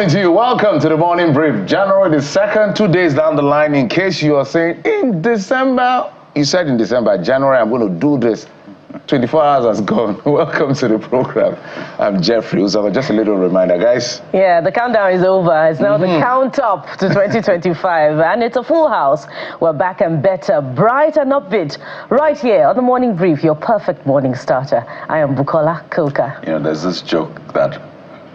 morning to you. Welcome to the morning brief. January the 2nd, 2 days down the line. In case you are saying, in December, you said in December, January, I'm going to do this. 24 hours has gone. Welcome to the program. I'm Jeffrey. Just a little reminder, guys. Yeah, the countdown is over. It's now the count up to 2025, and it's a full house. We're back and better, bright and upbeat, right here on the morning brief, your perfect morning starter. I am Bukola Koka. You know, there's this joke that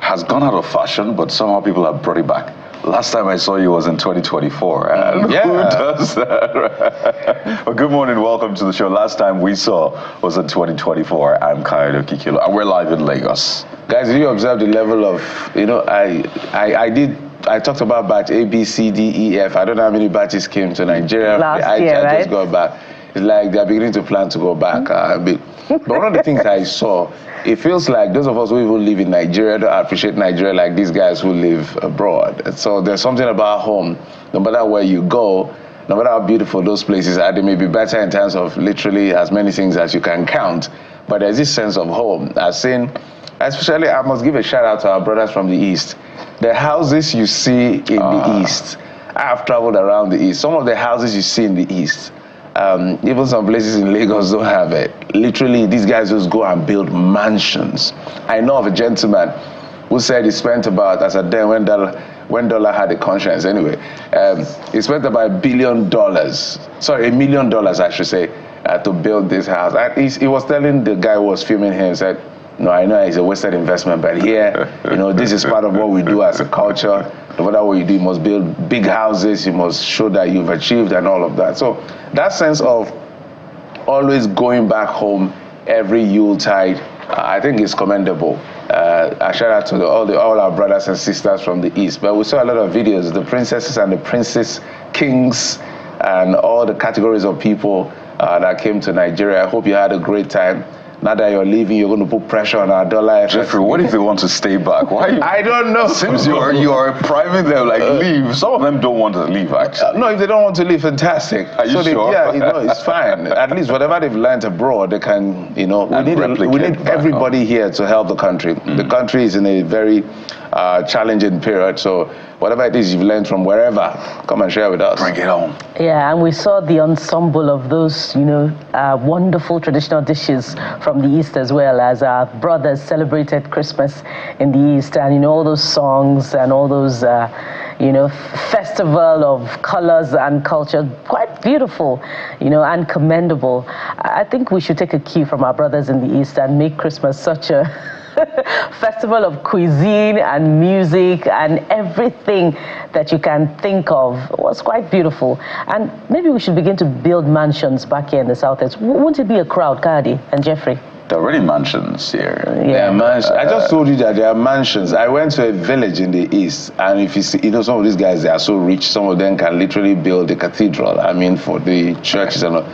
has gone out of fashion, but somehow people have brought it back. Last time I saw you was in 2024. And yeah. Who does that? Well, good morning, welcome to the show. Last time we saw was in 2024. I'm Kyle Kikilo, and we're live in Lagos. Guys, did you observe the level of, you know, I talked about batch A, B, C, D, E, F. I don't know how many batches came to Nigeria. Last year, I just got back. It's like they're beginning to plan to go back. But one of the things I saw, it feels like those of us who even live in Nigeria don't appreciate Nigeria like these guys who live abroad. So there's something about home. No matter where you go, no matter how beautiful those places are, they may be better in terms of literally as many things as you can count. But there's this sense of home. I've seen, especially, I must give a shout out to our brothers from the East. The houses you see in the East, I have traveled around the East. Some of the houses you see in the East, even some places in Lagos don't have it. Literally, these guys just go and build mansions. I know of a gentleman who said he spent about, as at then when dollar had a conscience anyway, he spent about $1 billion, sorry, $1 million I should say, to build this house. And he was telling the guy who was filming him, said, no, I know it's a wasted investment, but here, you know, this is part of what we do as a culture. No matter what you do, you must build big houses, you must show that you've achieved and all of that. So that sense of always going back home every Yuletide, I think is commendable. I shout out to all our brothers and sisters from the East. But we saw a lot of videos, the princesses and the princes, kings, and all the categories of people that came to Nigeria. I hope you had a great time. Now that you're leaving, you're going to put pressure on our dollar. Jeffrey, what if they want to stay back? Why? I don't know. Seems you are priming them like leave. Some of them don't want to leave, actually. No, if they don't want to leave, fantastic. Are you sure? Yeah, you know, it's fine. At least whatever they've learned abroad, they can, you know, we need everybody here to help the country. The country is in a very challenging period, so whatever it is you've learned from wherever, come and share with us. Bring it home. Yeah, and we saw the ensemble of those, you know, wonderful traditional dishes from the East, as well as our brothers celebrated Christmas in the East, and, you know, all those songs and all those, you know, festival of colors and culture, quite beautiful, you know, and commendable. I think we should take a cue from our brothers in the East and make Christmas such a festival of cuisine and music and everything that you can think of. It was quite beautiful. And maybe we should begin to build mansions back here in the Southeast. Wouldn't it be a crowd, Kadi and Jeffrey? There are already mansions here. Yeah, mansions. I just told you that there are mansions. I went to a village in the East, and if you see, you know, some of these guys, they are so rich, some of them can literally build a cathedral. I mean, for the churches and all.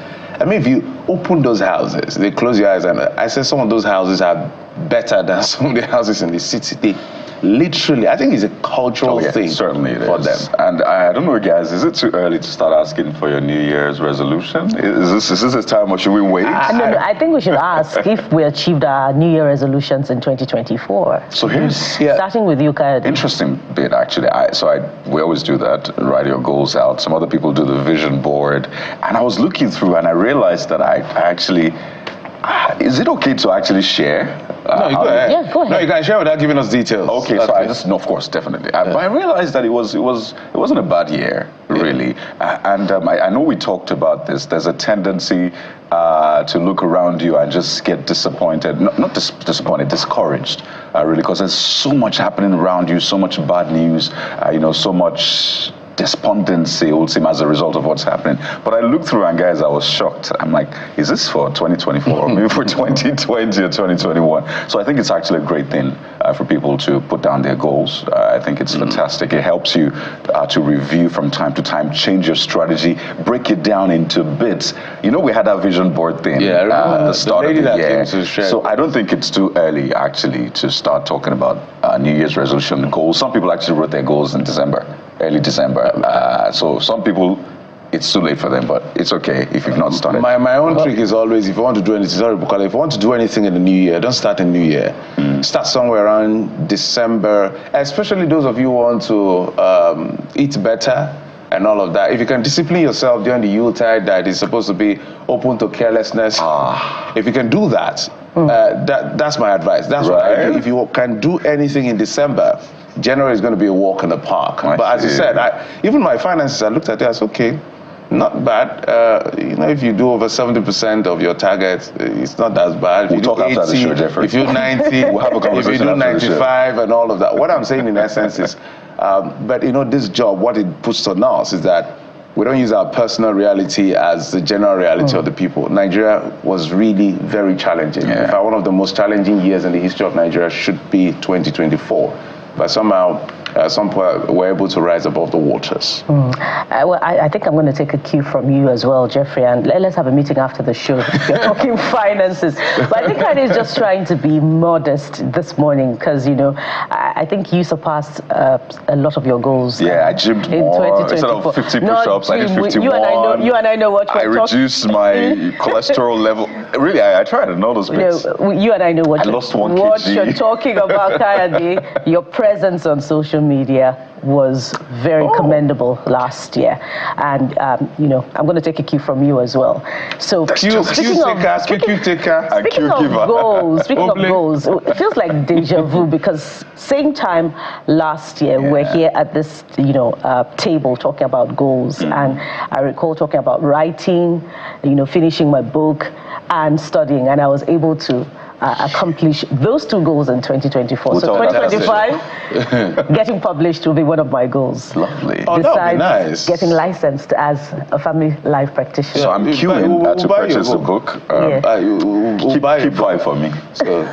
I mean, if you open those houses, they close your eyes, and I said some of those houses are better than some of the houses in the city. They literally, I think it's a cultural thing. Certainly it for is. them. And I don't know, guys, is it too early to start asking for your New Year's resolution? Is this a time, or should we wait? No, I think we should ask if we achieved our New Year resolutions in 2024. So here's starting with you, Kyle. Interesting bit, actually. We always do that, write your goals out. Some other people do the vision board, and I was looking through, and I realized that I actually. Is it okay to actually share? No, you go ahead. Yeah, go ahead. No, you can share without giving us details. Okay, so I just, no, of course, definitely. But I realized that it wasn't a bad year, really. And I know we talked about this. There's a tendency to look around you and just get disappointed, not disappointed, discouraged, really, because there's so much happening around you, so much bad news, you know, so much despondency, it would seem, as a result of what's happening. But I looked through, and guys, I was shocked. I'm like, is this for 2024 or maybe for 2020 or 2021? So I think it's actually a great thing for people to put down their goals. I think it's fantastic. It helps you to review from time to time, change your strategy, break it down into bits. You know, we had our vision board thing at the start of the year. So I don't think it's too early, actually, to start talking about New Year's resolution goals. Some people actually wrote their goals in December. Early December. So some people, it's too late for them, but it's okay if you've not started. My own trick is always, if you want to do anything, sorry, Bukola, if you want to do anything in the new year, don't start in the new year. start somewhere around December, especially those of you who want to eat better and all of that. If you can discipline yourself during the Yuletide that is supposed to be open to carelessness, if you can do that, that's my advice. That's what I do. If you can do anything in December, January is going to be a walk in the park. But as you said, even my finances, I looked at it, I said, okay, not bad. You know, if you do over 70% of your target, it's not as bad. If We'll you talk do 80, after the show, Jeffrey. if you do 90, we'll have a conversation if you do after the show. 95 and all of that. What I'm saying in essence is, but you know, this job, what it puts on us is that we don't use our personal reality as the general reality of the people. Nigeria was really very challenging. In fact, one of the most challenging years in the history of Nigeria should be 2024. But somehow, some people were able to rise above the waters. Well, I think I'm going to take a cue from you as well, Jeffrey, and let's have a meeting after the show. We're talking finances. But I think Heidi is just trying to be modest this morning because, you know, I think you surpassed a lot of your goals. Yeah, I gymed in more. Instead of 50 push-ups, I did 51. You and I know what I reduced my cholesterol level. Really, I tried in all those bits. You and I know what, I lost 1 what kg. you're talking about, Kayode. Your presence on social media was very commendable last year, and you know, I'm going to take a cue from you as well. So speaking of goals, it feels like deja vu because same time last year we're here at this, you know, table talking about goals, and I recall talking about writing, you know, finishing my book and studying, and I was able to accomplish those 2 goals in 2024. So 2025, getting published will be one of my goals. Lovely. Oh, that would be nice. Getting licensed as a family life practitioner. So I'm queuing to purchase a book. Keep 5 for me. So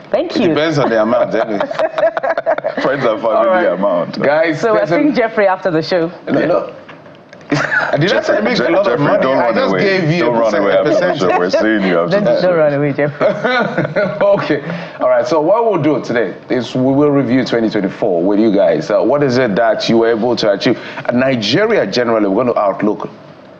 thank you. It depends on the amount. Friends and family amount. Guys, so we're seeing Jeffrey after the show. No. Did I say make a lot of money? Don't I just run gave you a percentage. We're seeing you after the show. Don't run away, Jeffrey. Okay. All right. So what we'll do today is we will review 2024 with you guys. What is it that you were able to achieve? Nigeria generally, we're going to outlook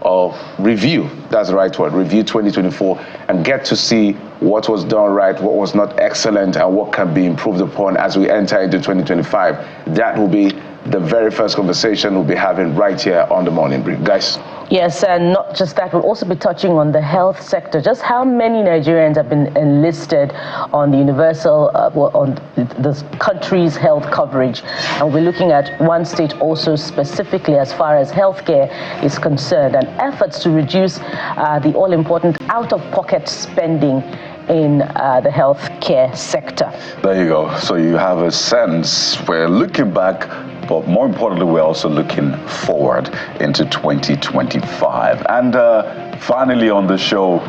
or review. That's the right word. Review 2024 and get to see what was done right, what was not excellent, and what can be improved upon as we enter into 2025. That will be the very first conversation we'll be having right here on the Morning Brief. Guys. Yes, and not just that, we'll also be touching on the health sector. Just how many Nigerians have been enlisted on the universal, on the country's health coverage. And we're looking at one state also specifically as far as healthcare is concerned and efforts to reduce the all-important out-of-pocket spending in the healthcare sector. There you go. So you have a sense. We're looking back, but more importantly, we're also looking forward into 2025. And finally on the show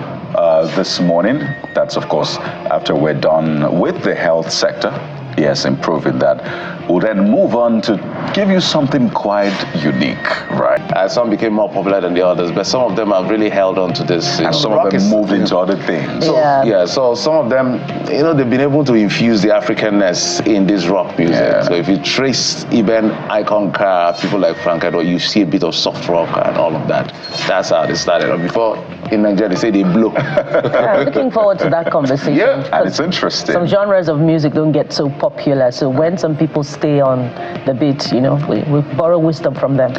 this morning, that's of course after we're done with the health sector, yes, improving that, we'll then move on to give you something quite unique, right? Some became more popular than the others, but some of them have really held on to this. And some of them moved into other things. So, so some of them, you know, they've been able to infuse the Africanness in this rock music. Yeah. So if you trace even Icon Car, people like Frank Edo, you see a bit of soft rock and all of that. That's how they started. Before, in Nigeria, they say they blow. I'm looking forward to that conversation. Yeah, and it's interesting. Some genres of music don't get so popular, so when some people stay on the beat, you know, we borrow wisdom from them.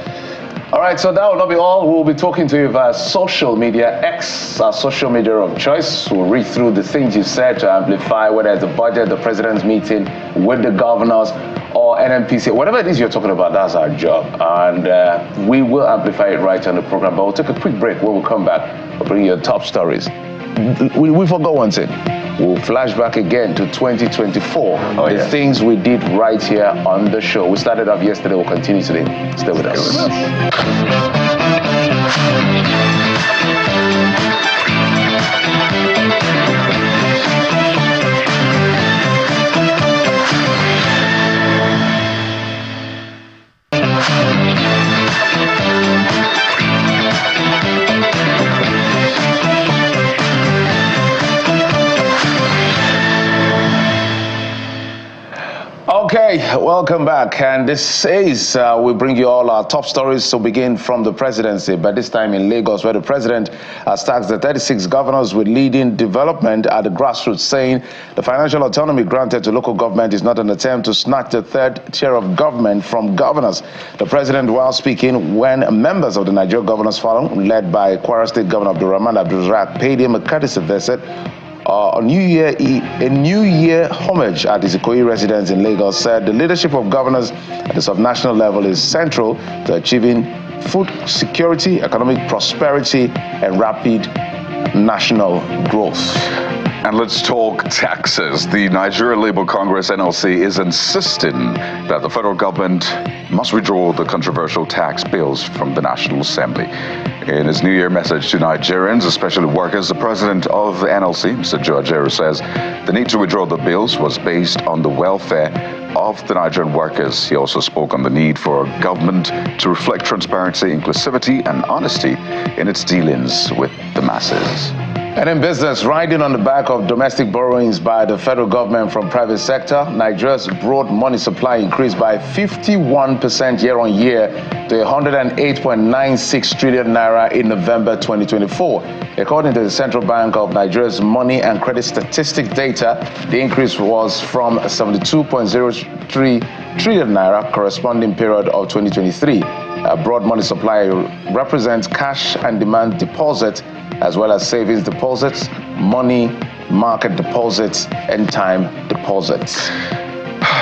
All right, so that will not be all. We'll be talking to you via social media, X, our social media of choice. We'll read through the things you said to amplify, whether it's the budget, the president's meeting with the governors, or NNPC, whatever it is you're talking about, that's our job. And we will amplify it right on the program. But we'll take a quick break. When we come back, we'll bring you top stories. We forgot one thing. We'll flash back again to 2024. Things we did right here on the show. We started off yesterday, we'll continue today. Stay with us. Okay, welcome. welcome back. And this is, we bring you all our top stories to begin from the presidency, but this time in Lagos, where the president has tasked the 36 governors with leading development at the grassroots, saying the financial autonomy granted to local government is not an attempt to snatch the third tier of government from governors. The president, while speaking when members of the Nigeria Governors Forum, led by Kwara State Governor Abdulrahman Abdulrazak, paid him a courtesy visit, a New Year homage at his Ikoyi residence in Lagos, said the leadership of governors at the subnational level is central to achieving food security, economic prosperity, and rapid national growth. And let's talk taxes. The Nigeria Labour Congress, NLC, is insisting that the federal government must withdraw the controversial tax bills from the National Assembly. In his New Year message to Nigerians, especially workers, the president of the NLC, Mr. Joe Ajaero, says the need to withdraw the bills was based on the welfare of the Nigerian workers. He also spoke on the need for a government to reflect transparency, inclusivity, and honesty in its dealings with the masses. And in business, riding on the back of domestic borrowings by the federal government from private sector, Nigeria's broad money supply increased by 51% year-on-year to 108.96 trillion naira in November 2024. According to the Central Bank of Nigeria's money and credit statistic data, the increase was from 72.03 trillion naira corresponding period of 2023. Broad money supply represents cash and demand deposits, as well as savings deposits, money market deposits, and time deposits.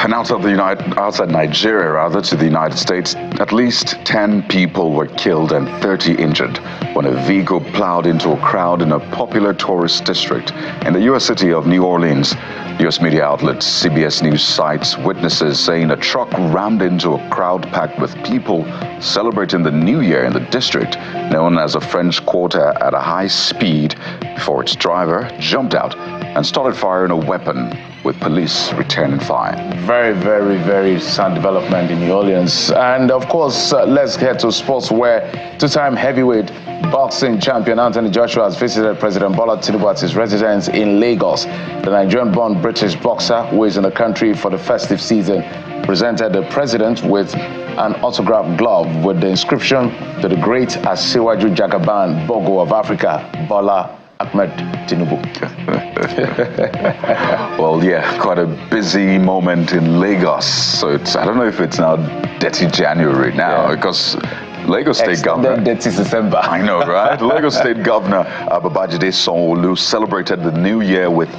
And outside Nigeria, to the United States, at least 10 people were killed and 30 injured when a vehicle plowed into a crowd in a popular tourist district in the U.S. city of New Orleans. U.S. media outlet CBS News cites witnesses saying a truck rammed into a crowd packed with people celebrating the New Year in the district, known as a French Quarter, at a high speed before its driver jumped out and started firing a weapon, with police returning fire. Very, very, very sad development in New Orleans. And of course, let's get to sports, where two-time heavyweight boxing champion Anthony Joshua has visited President Bola Tinubu at his residence in Lagos. The Nigerian-born British boxer, who is in the country for the festive season, presented the president with an autographed glove with the inscription to the great Asiwaju Jagaban Bogo of Africa, Bola Ahmed Tinubu. Well, yeah, quite a busy moment in Lagos. So I don't know if it's now Dirty January now, because Lagos State Governor. Dirty December. I know, right? Lagos State Governor Babajide Sanwo-Olu celebrated the New Year with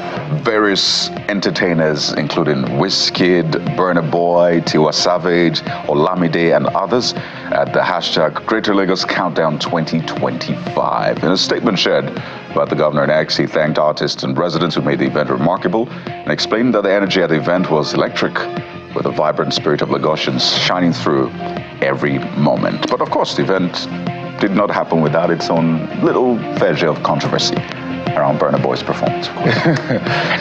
various entertainers, including Wizkid, Burna Boy, Tiwa Savage, Olamide, and others, at the hashtag Greater Lagos Countdown 2025. In a statement shared by the governor in X, he thanked artists and residents who made the event remarkable and explained that the energy at the event was electric, with the vibrant spirit of Lagosians shining through every moment. But of course, the event did not happen without its own little fair share of controversy around Burna Boy's performance, of course.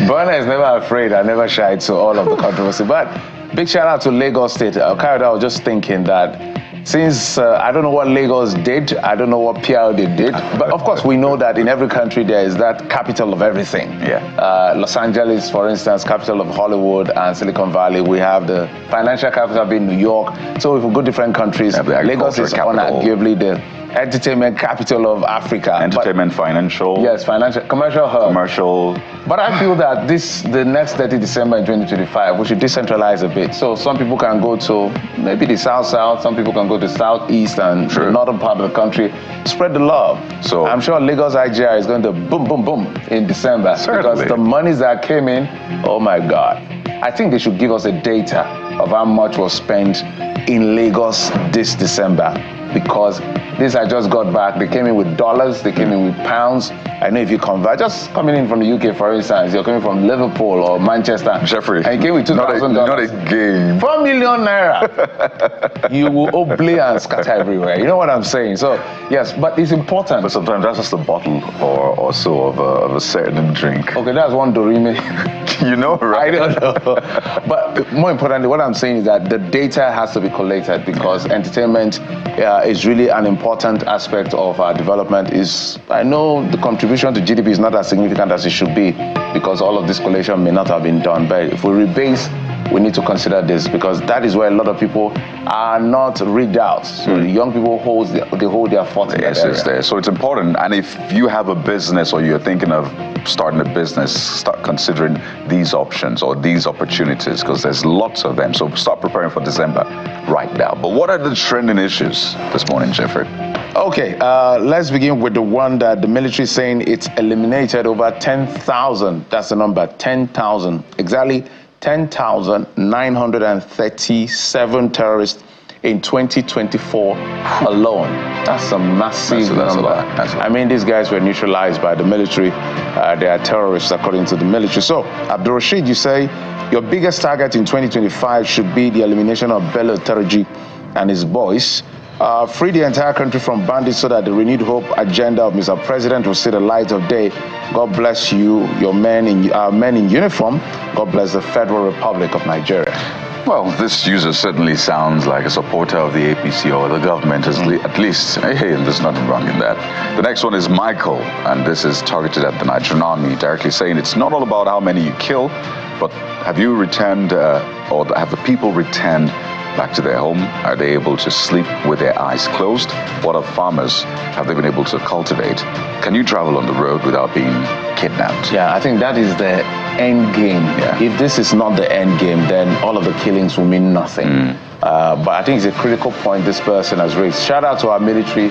Burna is never afraid and never shy to all of the controversy. But big shout out to Lagos State. I was just thinking that since I don't know what Lagos did, I don't know what PR they did, but of course we know that in every country there is that capital of everything. Yeah. Los Angeles, for instance, capital of Hollywood and Silicon Valley. We have the financial capital being New York. So if we go different countries, Lagos is unarguably the entertainment capital of Africa. Entertainment, financial. Yes, financial, commercial hub. Commercial. But I feel that the next 30 December in 2025, we should decentralize a bit. So some people can go to maybe the south-south, some people can go to southeast and the northern part of the country. Spread the love. So I'm sure Lagos IGR is going to boom, boom, boom in December. Certainly. Because the monies that came in, oh my God. I think they should give us a data of how much was spent in Lagos this December, because this I just got back. They came in with dollars, they came in with pounds. I know if you convert, just coming in from the UK, for instance, you're coming from Liverpool or Manchester. Jeffrey, and you came with $2,000. Not again. 4 million naira. You will oblate and scatter everywhere. You know what I'm saying? So, yes, but it's important. But sometimes that's just a bottle or so of a certain drink. Okay, that's one Dorime. You know, right? I don't know. But more importantly, what I'm saying is that the data has to be collated, because entertainment is really an important aspect of our development. I know the contribution to GDP is not as significant as it should be, because all of this collation may not have been done. But if we rebase we need to consider this, because that is where a lot of people are not rigged out. So the young people hold their fort in that area. It's there. So it's important. And if you have a business or you're thinking of starting a business, start considering these options or these opportunities, because there's lots of them. So start preparing for December right now. But what are the trending issues this morning, Jeffrey? Okay, let's begin with the one that the military is saying it's eliminated over 10,000. That's the number, 10,000. Exactly 10,937 terrorists in 2024 alone. That's a massive number. I mean, these guys were neutralized by the military. They are terrorists, according to the military. So, Abdul Rashid, you say your biggest target in 2025 should be the elimination of Bello Turji and his boys. Free the entire country from bandits so that the renewed hope agenda of Mr. President will see the light of day. God bless you, your men in uniform. God bless the Federal Republic of Nigeria. Well, this user certainly sounds like a supporter of the APC or the government, at least. Hey, there's nothing wrong in that. The next one is Michael, and this is targeted at the Nigerian army, directly saying it's not all about how many you kill, but have you returned, or have the people returned back to their home? Are they able to sleep with their eyes closed? What of farmers? Have they been able to cultivate? Can you travel on the road without being kidnapped? Yeah, I think that is the end game. Yeah. If this is not the end game, then all of the killings will mean nothing. But I think it's a critical point this person has raised. Shout out to our military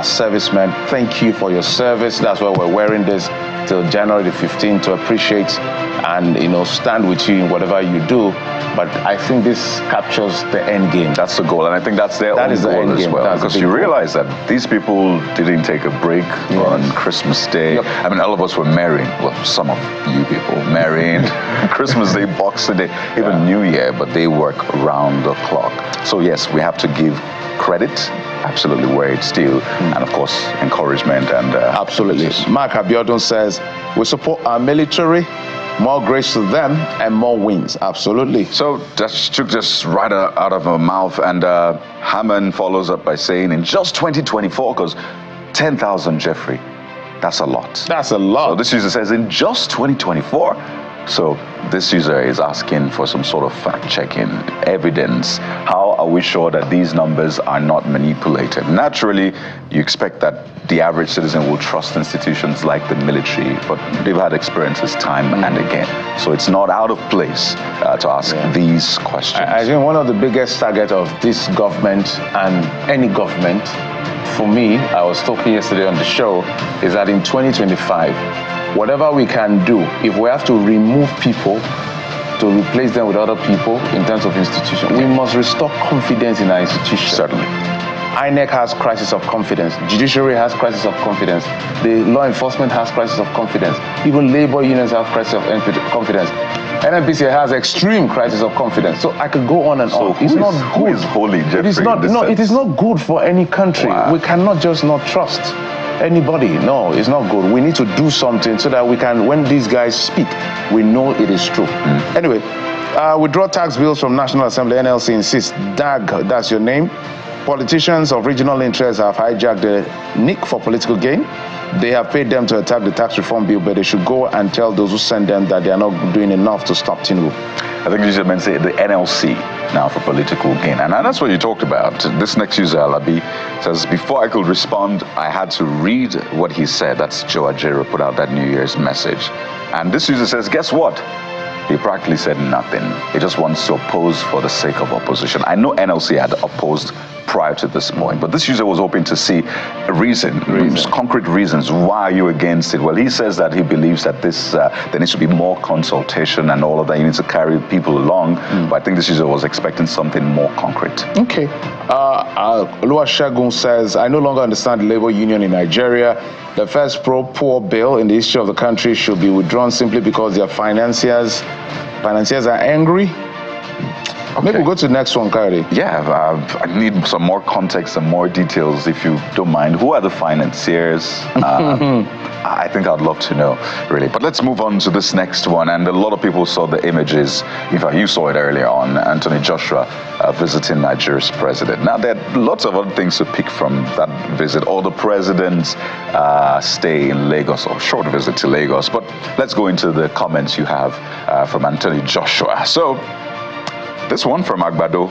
servicemen. Thank you for your service. That's why we're wearing this till January the 15th, to appreciate and stand with you in whatever you do. But I think this captures the end game. That's the goal, and I think that's their own goal as well. Because you realize that these people didn't take a break on Christmas Day. Yep. I mean, all of us were marrying. Well, some of you people marrying, Christmas Day, Boxing Day, even New Year, but they work around the clock. So yes, we have to give credit, absolutely, where it's due, and of course, encouragement and absolutely. Mark Abiodun says, we support our military. More grace to them and more wins. Absolutely. So that took just right out of her mouth. And Hammond follows up by saying, in just 2024, because 10,000, Jeffrey, that's a lot. That's a lot. So this user says, in just 2024. So this user is asking for some sort of fact-checking evidence. How are we sure that these numbers are not manipulated? Naturally, you expect that the average citizen will trust institutions like the military, but they've had experiences time and again. So it's not out of place to ask these questions. I think one of the biggest targets of this government and any government, for me, I was talking yesterday on the show, is that in 2025, whatever we can do, if we have to remove people to replace them with other people in terms of institutions, we must restore confidence in our institutions. Certainly. INEC has crisis of confidence. Judiciary has crisis of confidence. The law enforcement has crisis of confidence. Even labor unions have crisis of confidence. NNPC has extreme crisis of confidence. So I could go on and on. It's not good. Who is holy, Jeffrey? It is not. No, it is not good for any country. Wow. We cannot just not trust anybody. No, it's not good. We need to do something so that we can, when these guys speak, we know it is true. Anyway, withdraw tax bills from National Assembly. NLC insists. DAG, that's your name. Politicians of regional interests have hijacked the NIC for political gain. They have paid them to attack the tax reform bill, but they should go and tell those who send them that they are not doing enough to stop Tinubu. I think you should mention the NLC now for political gain. And that's what you talked about. This next user, Alabi, says, before I could respond, I had to read what he said. That's Joe Ajero put out that New Year's message. And this user says, guess what? He practically said nothing. He just wants to oppose for the sake of opposition. I know NLC had opposed prior to this point, but this user was hoping to see a reason, concrete reasons. Why are you against it? Well, he says that he believes that this there needs to be more consultation and all of that. You need to carry people along. But I think this user was expecting something more concrete. Okay. Oluwasegun says, I no longer understand the labor union in Nigeria. The first pro-poor bill in the history of the country should be withdrawn simply because their financiers are angry. Okay. Maybe we'll go to the next one, Kari. Yeah, I need some more context and more details, if you don't mind. Who are the financiers? I think I'd love to know, really. But let's move on to this next one. And a lot of people saw the images. In fact, you saw it earlier on, Anthony Joshua visiting Nigeria's president. Now, there are lots of other things to pick from that visit. All the presidents stay in Lagos, or short visit to Lagos. But let's go into the comments you have from Anthony Joshua. So, This one from Agbado.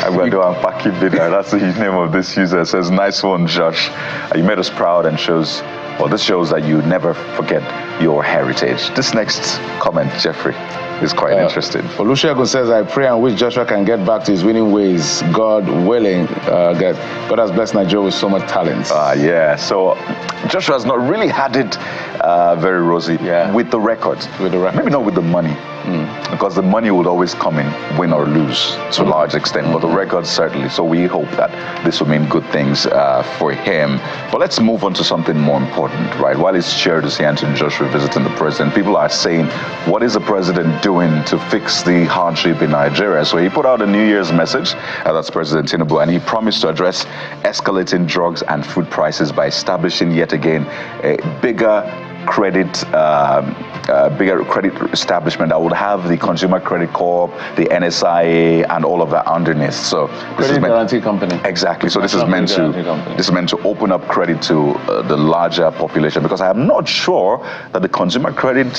Agbado and Pakibida, that's the name of this user. It says, nice one, Josh. You made us proud and shows, well, this shows that you never forget your heritage. This next comment, Jeffrey, is quite interesting. Olusegun says, I pray and wish Joshua can get back to his winning ways. God willing, God has blessed Nigeria with so much talent. Yeah, so Joshua's not really had it very rosy with the record. Maybe not with the money. Because the money would always come in, win or lose, to a large extent, but the record certainly. So we hope that this will mean good things for him. But let's move on to something more important, right? While it's cheered to see Anthony Joshua visiting the president, people are saying, what is the president doing to fix the hardship in Nigeria? So he put out a New Year's message, that's President Tinubu, and he promised to address escalating drugs and food prices by establishing yet again a bigger credit establishment that would have the Consumer Credit Corp, the NSIA, and all of that underneath. So credit guarantee company. Exactly. So this is meant to open up credit to the larger population, because I am not sure that the Consumer Credit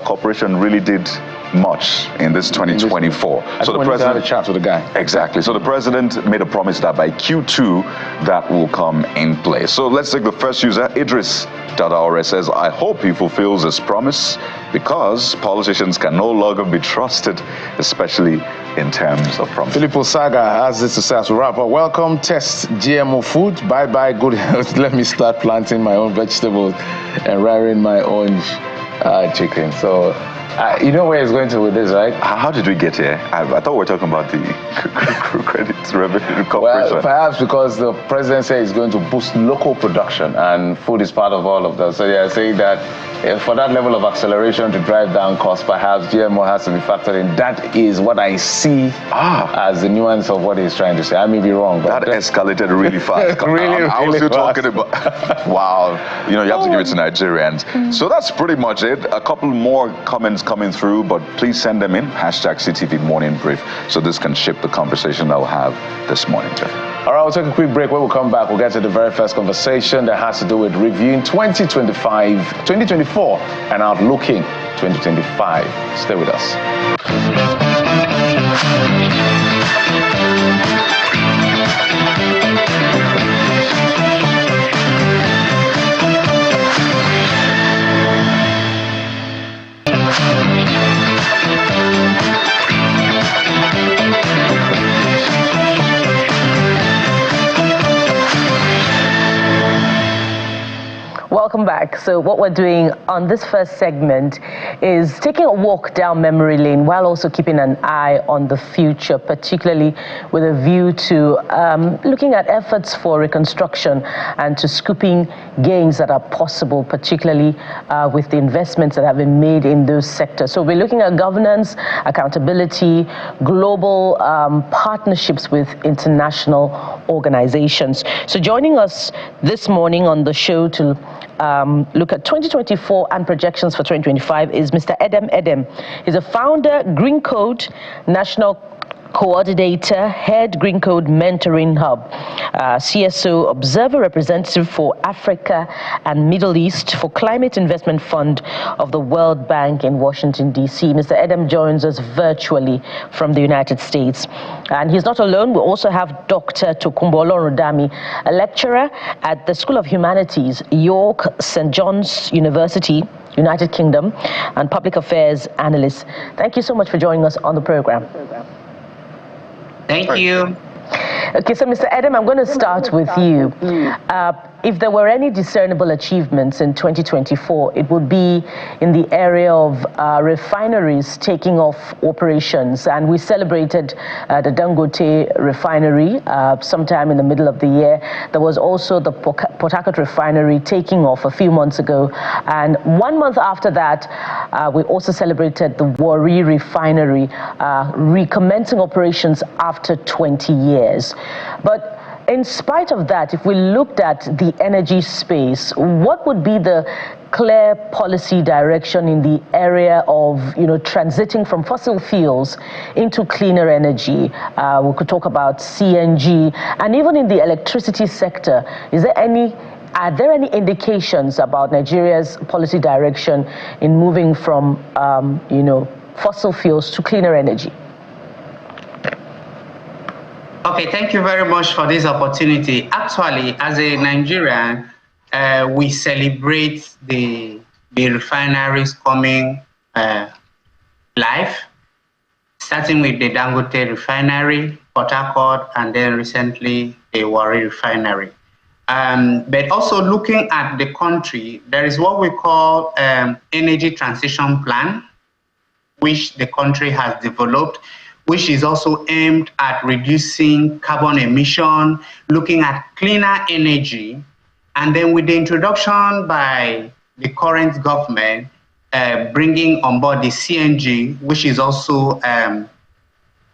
Corporation really did much in this 2024. So the president had a chat with the guy. Exactly. So the president made a promise that by Q2 that will come in place. So let's take the first user, Idris Dadaore says, I hope he fulfills his promise, because politicians can no longer be trusted, especially in terms of promises. Filippo Saga has this to say as we wrap up. Welcome, test GMO food. Bye-bye, good health. Let me start planting my own vegetables and rearing my own chicken. So, you know where it's going to with this, right? How did we get here? I thought we were talking about the credit revenue corporation. Well, perhaps because the president said he's going to boost local production, and food is part of all of that. So they're saying that for that level of acceleration to drive down costs, perhaps GMO has to be factored in. That is what I see as the nuance of what he's trying to say. I may be wrong, but that escalated really fast. I was still talking about, wow, you have to give it to Nigerians. So that's pretty much it. A couple more comments coming through, but please send them in. #CTV Morning Brief, so this can shape the conversation that we'll have this morning, Jeff. All right, we'll take a quick break. When we come back, we'll get to the very first conversation that has to do with reviewing 2024 and outlooking 2025. Stay with us. Welcome back. So what we're doing on this first segment is taking a walk down memory lane while also keeping an eye on the future, particularly with a view to looking at efforts for reconstruction and to scooping gains that are possible, particularly with the investments that have been made in those sectors. So we're looking at governance, accountability, global partnerships with international organizations. So joining us this morning on the show to look at 2024 and projections for 2025 is Mr. Edem Edem. He's a founder, Green Code National Coordinator, Head Green Code Mentoring Hub, CSO Observer Representative for Africa and Middle East for Climate Investment Fund of the World Bank in Washington, D.C. Mr. Edem joins us virtually from the United States. And he's not alone. We also have Dr. Tokunbo Olorundami, a lecturer at the School of Humanities, York St. John's University, United Kingdom, and public affairs analyst. Thank you so much for joining us on the program. Thank you. Okay, so Mr. Edem, I'm going to start with you. If there were any discernible achievements in 2024, it would be in the area of refineries taking off operations. And we celebrated the Dangote refinery sometime in the middle of the year. There was also the Port Harcourt refinery taking off a few months ago. And 1 month after that, we also celebrated the Warri refinery recommencing operations after 20 years. But in spite of that, if we looked at the energy space, what would be the clear policy direction in the area of, transiting from fossil fuels into cleaner energy? We could talk about CNG, and even in the electricity sector, are there any indications about Nigeria's policy direction in moving from, fossil fuels to cleaner energy? Okay, thank you very much for this opportunity. Actually, as a Nigerian, we celebrate the refineries coming live, starting with the Dangote refinery, Port Harcourt, and then recently the Warri refinery. But also looking at the country, there is what we call energy transition plan, which the country has developed, which is also aimed at reducing carbon emission, looking at cleaner energy, and then with the introduction by the current government, bringing on board the CNG, which is also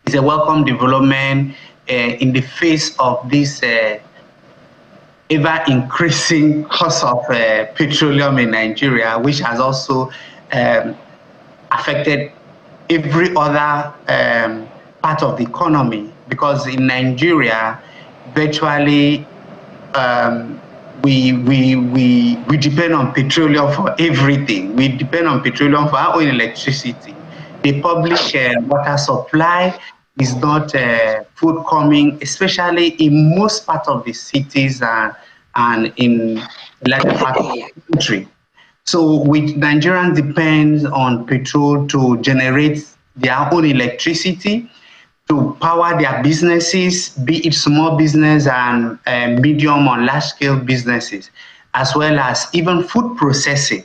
is a welcome development in the face of this ever increasing cost of petroleum in Nigeria, which has also affected every other part of the economy, because in Nigeria, virtually we depend on petroleum for everything. We depend on petroleum for our own electricity. The public water supply is not forthcoming, especially in most parts of the cities and in larger parts of the country. So with Nigerians depend on petrol to generate their own electricity, to power their businesses, be it small business and medium or large scale businesses, as well as even food processing.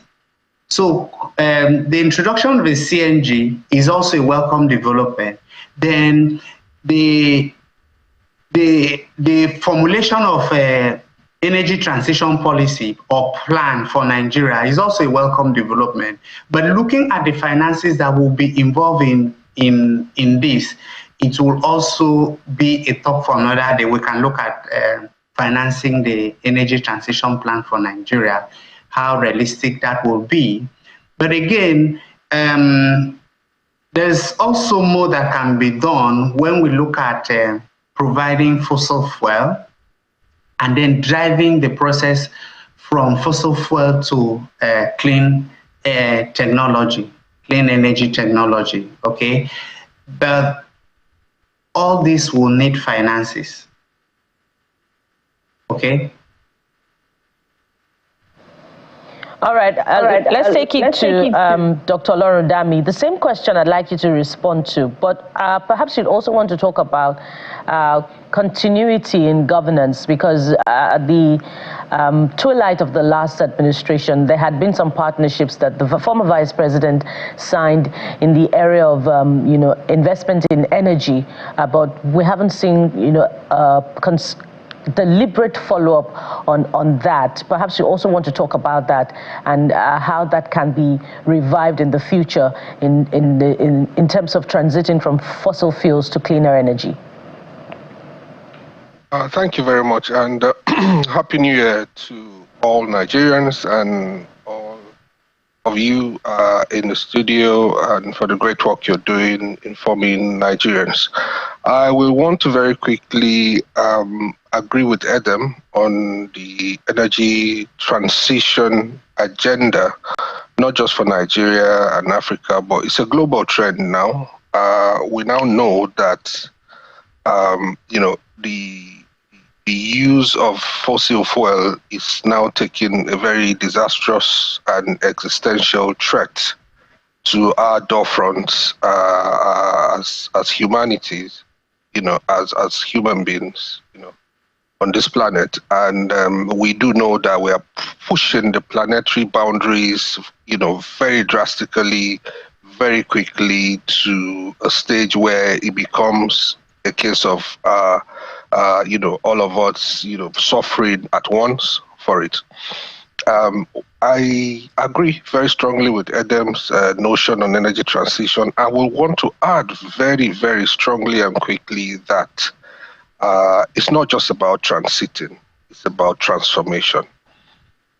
So the introduction of the CNG is also a welcome development. Then the formulation of energy transition policy or plan for Nigeria is also a welcome development. But looking at the finances that will be involved in this, it will also be a talk for another day. We can look at financing the energy transition plan for Nigeria, how realistic that will be. But again, there's also more that can be done when we look at providing fossil fuel and then driving the process from fossil fuel to clean technology, clean energy technology, okay? But all this will need finances, okay? All right, let's take it to Dr. Olorundami. The same question I'd like you to respond to, but perhaps you'd also want to talk about continuity in governance, because the twilight of the last administration, there had been some partnerships that the former vice president signed in the area of investment in energy, but we haven't seen deliberate follow-up on that. Perhaps you also want to talk about that and how that can be revived in the future in terms of transiting from fossil fuels to cleaner energy. Thank you very much, and Happy New Year to all Nigerians and all of you in the studio, and for the great work you're doing informing Nigerians. I will want to very quickly agree with Adam on the energy transition agenda, not just for Nigeria and Africa, but it's a global trend now. We now know that the use of fossil fuel is now taking a very disastrous and existential threat to our door fronts as humanities, as human beings, on this planet. And we do know that we are pushing the planetary boundaries, very drastically, very quickly, to a stage where it becomes a case of all of us, suffering at once for it. I agree very strongly with Adam's notion on energy transition. I will want to add very, very strongly and quickly that it's not just about transiting, it's about transformation.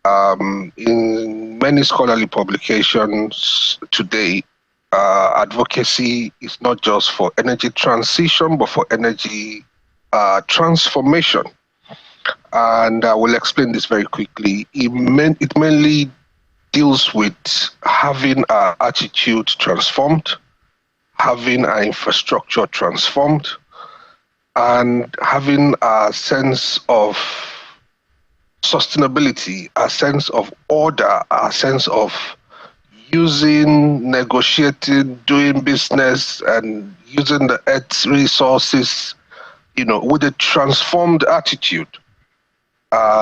In many scholarly publications today, advocacy is not just for energy transition, but for energy transformation. And I will explain this very quickly. It mainly deals with having our attitude transformed, having our infrastructure transformed, and having a sense of sustainability, a sense of order, a sense of using, negotiating, doing business, and using the earth's resources, with a transformed attitude.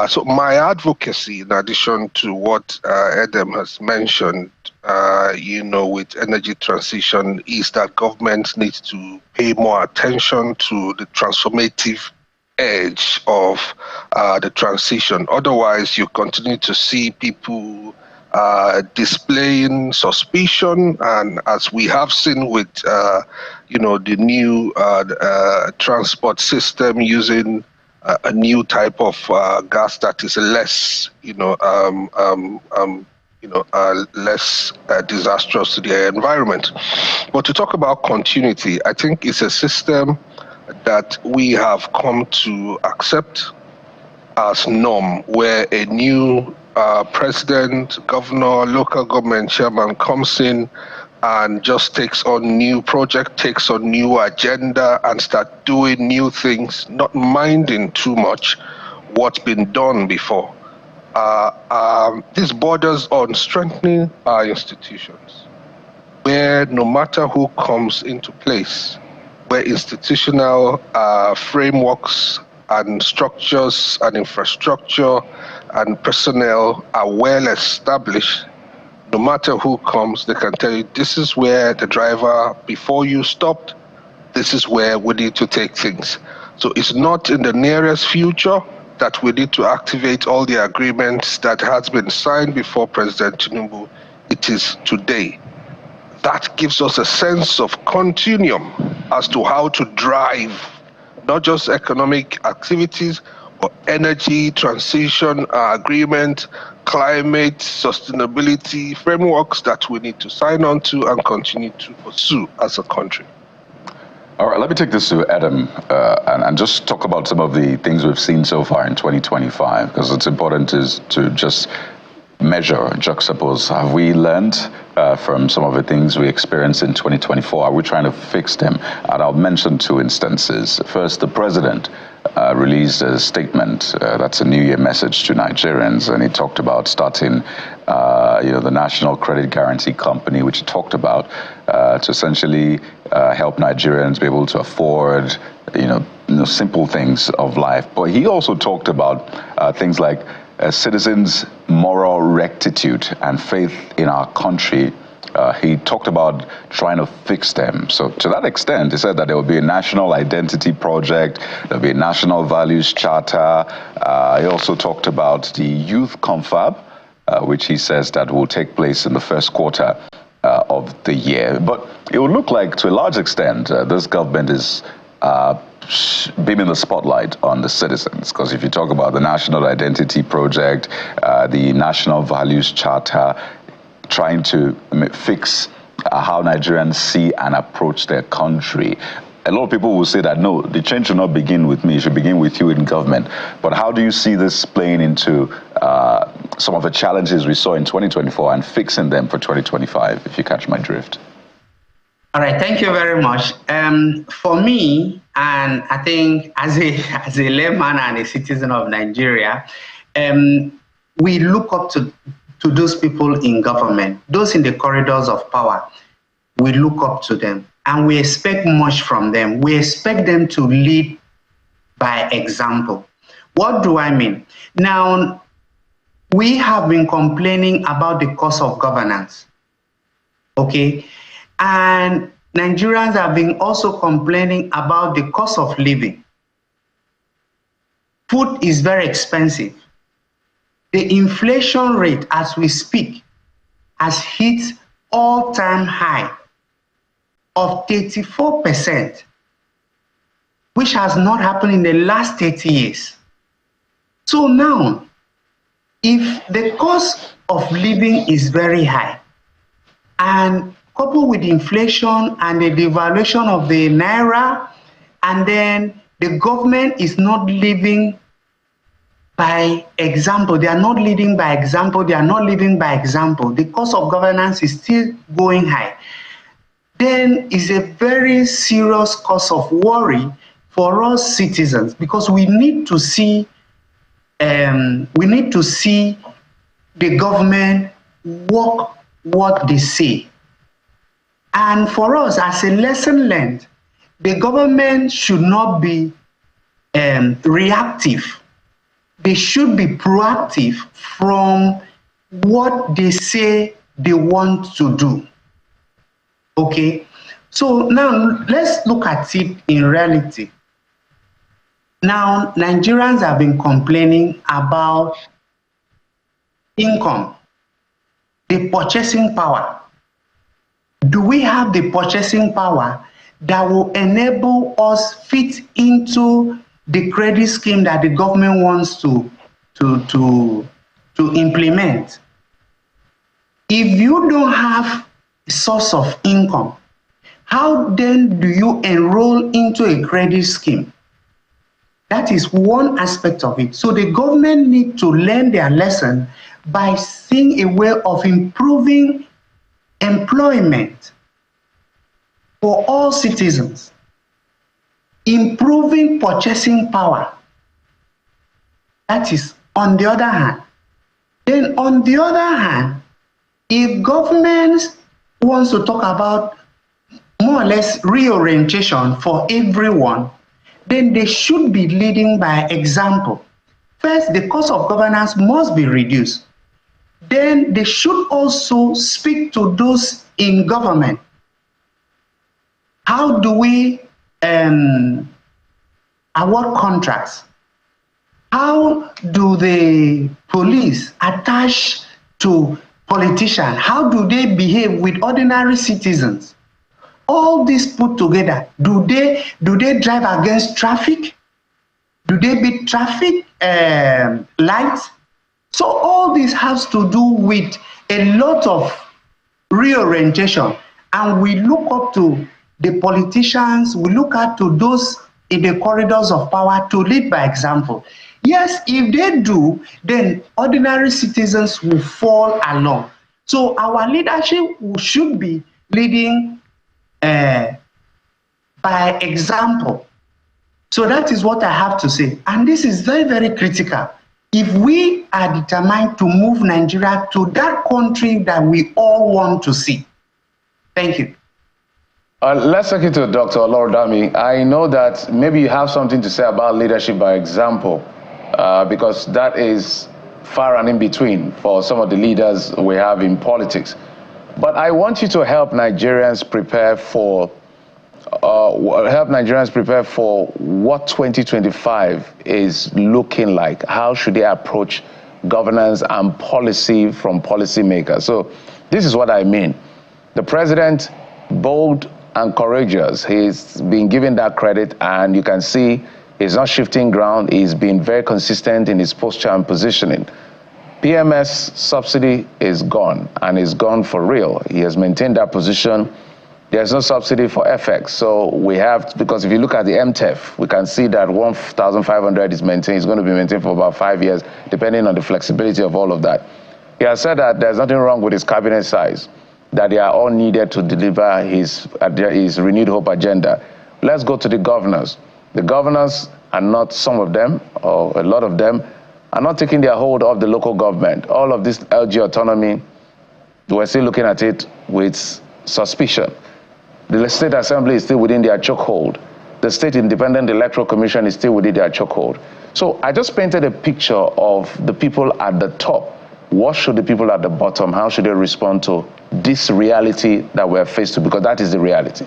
So my advocacy, in addition to what Edem has mentioned, with energy transition, is that government needs to pay more attention to the transformative edge of the transition. Otherwise, you continue to see people displaying suspicion, and as we have seen with, the new transport system using a new type of gas that is less, less disastrous to the environment. But to talk about continuity, I think it's a system that we have come to accept as norm, where a new president, governor, local government chairman comes in and just takes on new project, takes on new agenda, and start doing new things, not minding too much what's been done before. This borders on strengthening our institutions, where no matter who comes into place, where institutional frameworks and structures and infrastructure and personnel are well established, no matter who comes, they can tell you, this is where the driver before you stopped, this is where we need to take things. So it's not in the nearest future that we need to activate all the agreements that has been signed before President Tinubu. It is today. That gives us a sense of continuum as to how to drive not just economic activities, but energy transition agreement, climate sustainability frameworks that we need to sign on to and continue to pursue as a country. All right, let me take this to Adam and just talk about some of the things we've seen so far in 2025, because it's important to just measure, juxtapose. Have we learned from some of the things we experienced in 2024? Are we trying to fix them? And I'll mention two instances. First, the president released a statement that's a New Year message to Nigerians, and he talked about starting, the National Credit Guarantee Company, which he talked about to essentially help Nigerians be able to afford, simple things of life. But he also talked about things like citizens' moral rectitude and faith in our country. He talked about trying to fix them. So to that extent, he said that there will be a national identity project, there'll be a national values charter. He also talked about the youth confab, which he says that will take place in the first quarter of the year. But it will look like, to a large extent, this government is beaming the spotlight on the citizens, because if you talk about the National Identity Project, the National Values Charter, trying to fix how Nigerians see and approach their country. A lot of people will say that, no, the change should not begin with me, it should begin with you in government. But how do you see this playing into some of the challenges we saw in 2024 and fixing them for 2025, if you catch my drift? All right, thank you very much. For me, and I think as a layman and a citizen of Nigeria, we look up to those people in government, those in the corridors of power. We look up to them and we expect much from them. We expect them to lead by example. What do I mean? Now, we have been complaining about the cost of governance, okay? And Nigerians have been also complaining about the cost of living. Food is very expensive. The inflation rate as we speak has hit all-time high of 34%, which has not happened in the last 30 years. So now, if the cost of living is very high, and coupled with inflation and the devaluation of the naira, and then the government is not living by example, they are not leading by example, they are not living by example, the cost of governance is still going high. then is a very serious cause of worry for us citizens, because we need to see the government work what they say. And for us, as a lesson learned, the government should not be reactive. They should be proactive from what they say they want to do. Okay, so now let's look at it in reality. Now, Nigerians have been complaining about income, the purchasing power. Do we have the purchasing power that will enable us fit into the credit scheme that the government wants to implement? If you don't have a source of income, how then do you enroll into a credit scheme? That is one aspect of it. So the government need to learn their lesson by seeing a way of improving employment for all citizens, improving purchasing power. That is on the other hand. Then on the other hand, if government wants to talk about more or less reorientation for everyone, then they should be leading by example. First, the cost of governance must be reduced. Then they should also speak to those in government. How do we award contracts? How do the police attach to politicians? How do they behave with ordinary citizens? All this put together, do they drive against traffic? Do they beat traffic lights? So all this has to do with a lot of reorientation, and we look up to the politicians, we look up to those in the corridors of power to lead by example. Yes, if they do, then ordinary citizens will fall along. So our leadership should be leading by example. So that is what I have to say. And this is very, very critical. If we are determined to move Nigeria to that country that we all want to see. Thank you. Let's take it to Dr. Olorodami. I know that maybe you have something to say about leadership by example, because that is far and in between for some of the leaders we have in politics. But I want you to help Nigerians prepare for what 2025 is looking like. How should they approach governance and policy from policymakers? So this is what I mean. The president, bold and courageous, he's been given that credit, and you can see he's not shifting ground. He's been very consistent in his posture and positioning. PMS subsidy is gone, and is gone for real. He has maintained that position. There's no subsidy for FX. So we have, because if you look at the MTEF, we can see that 1,500 is maintained. It's going to be maintained for about 5 years, depending on the flexibility of all of that. He has said that there's nothing wrong with his cabinet size, that they are all needed to deliver his renewed hope agenda. Let's go to the governors. The governors are not, some of them, or a lot of them, are not taking their hold of the local government. All of this LG autonomy, we're still looking at it with suspicion. The State Assembly is still within their chokehold. The State Independent Electoral Commission is still within their chokehold. So I just painted a picture of the people at the top. What should the people at the bottom, how should they respond to this reality that we're faced with? Because that is the reality.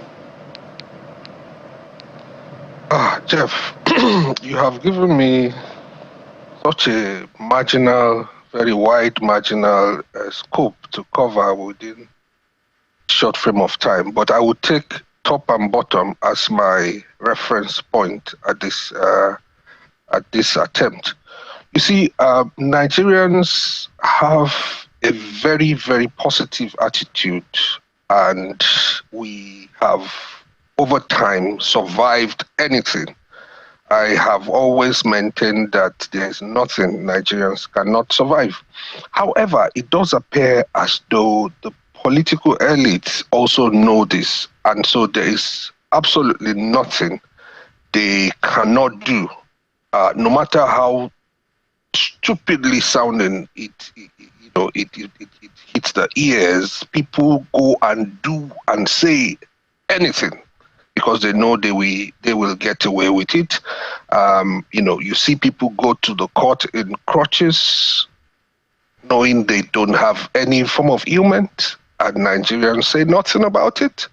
Jeff, you have given me such a marginal, very wide marginal scope to cover within short frame of time, but I would take top and bottom as my reference point at this attempt. You see, Nigerians have a very, very positive attitude, and we have over time survived anything. I have always maintained that there is nothing Nigerians cannot survive. However, it does appear as though the political elites also know this, and so there is absolutely nothing they cannot do, no matter how stupidly sounding it hits the ears. People go and do and say anything because they know they will get away with it. You see people go to the court in crutches, knowing they don't have any form of ailment, and Nigerians say nothing about it.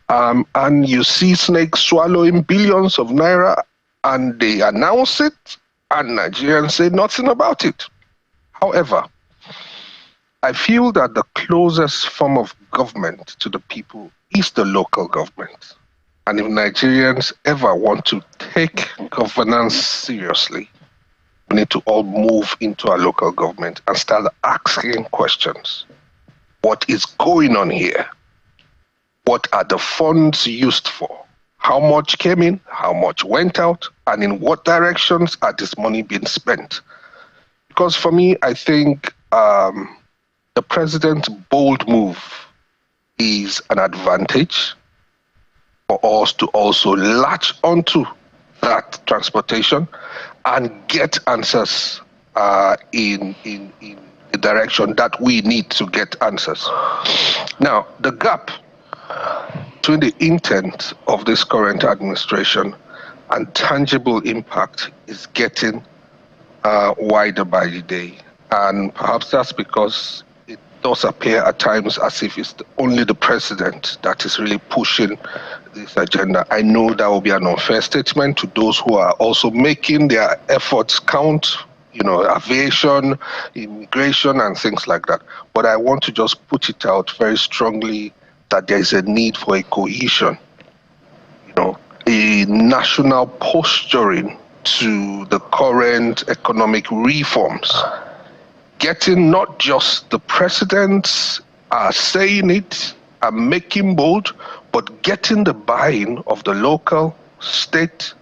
And you see snakes swallowing billions of naira, and they announce it, and Nigerians say nothing about it. However, I feel that the closest form of government to the people is the local government. And if Nigerians ever want to take governance seriously, we need to all move into our local government and start asking questions. What is going on here? What are the funds used for? How much came in? How much went out? And in what directions are this money being spent? Because for me, I think the president's bold move is an advantage for us to also latch onto that transportation and get answers in the direction that we need to get answers. Now, the gap between the intent of this current administration and tangible impact is getting wider by the day. And perhaps that's because it does appear at times as if it's only the president that is really pushing this agenda. I know that will be an unfair statement to those who are also making their efforts count, aviation, immigration, and things like that. But I want to just put it out very strongly that there is a need for a cohesion, a national posturing to the current economic reforms. Getting not just the presidents saying it and making bold, but getting the buy-in of the local, state,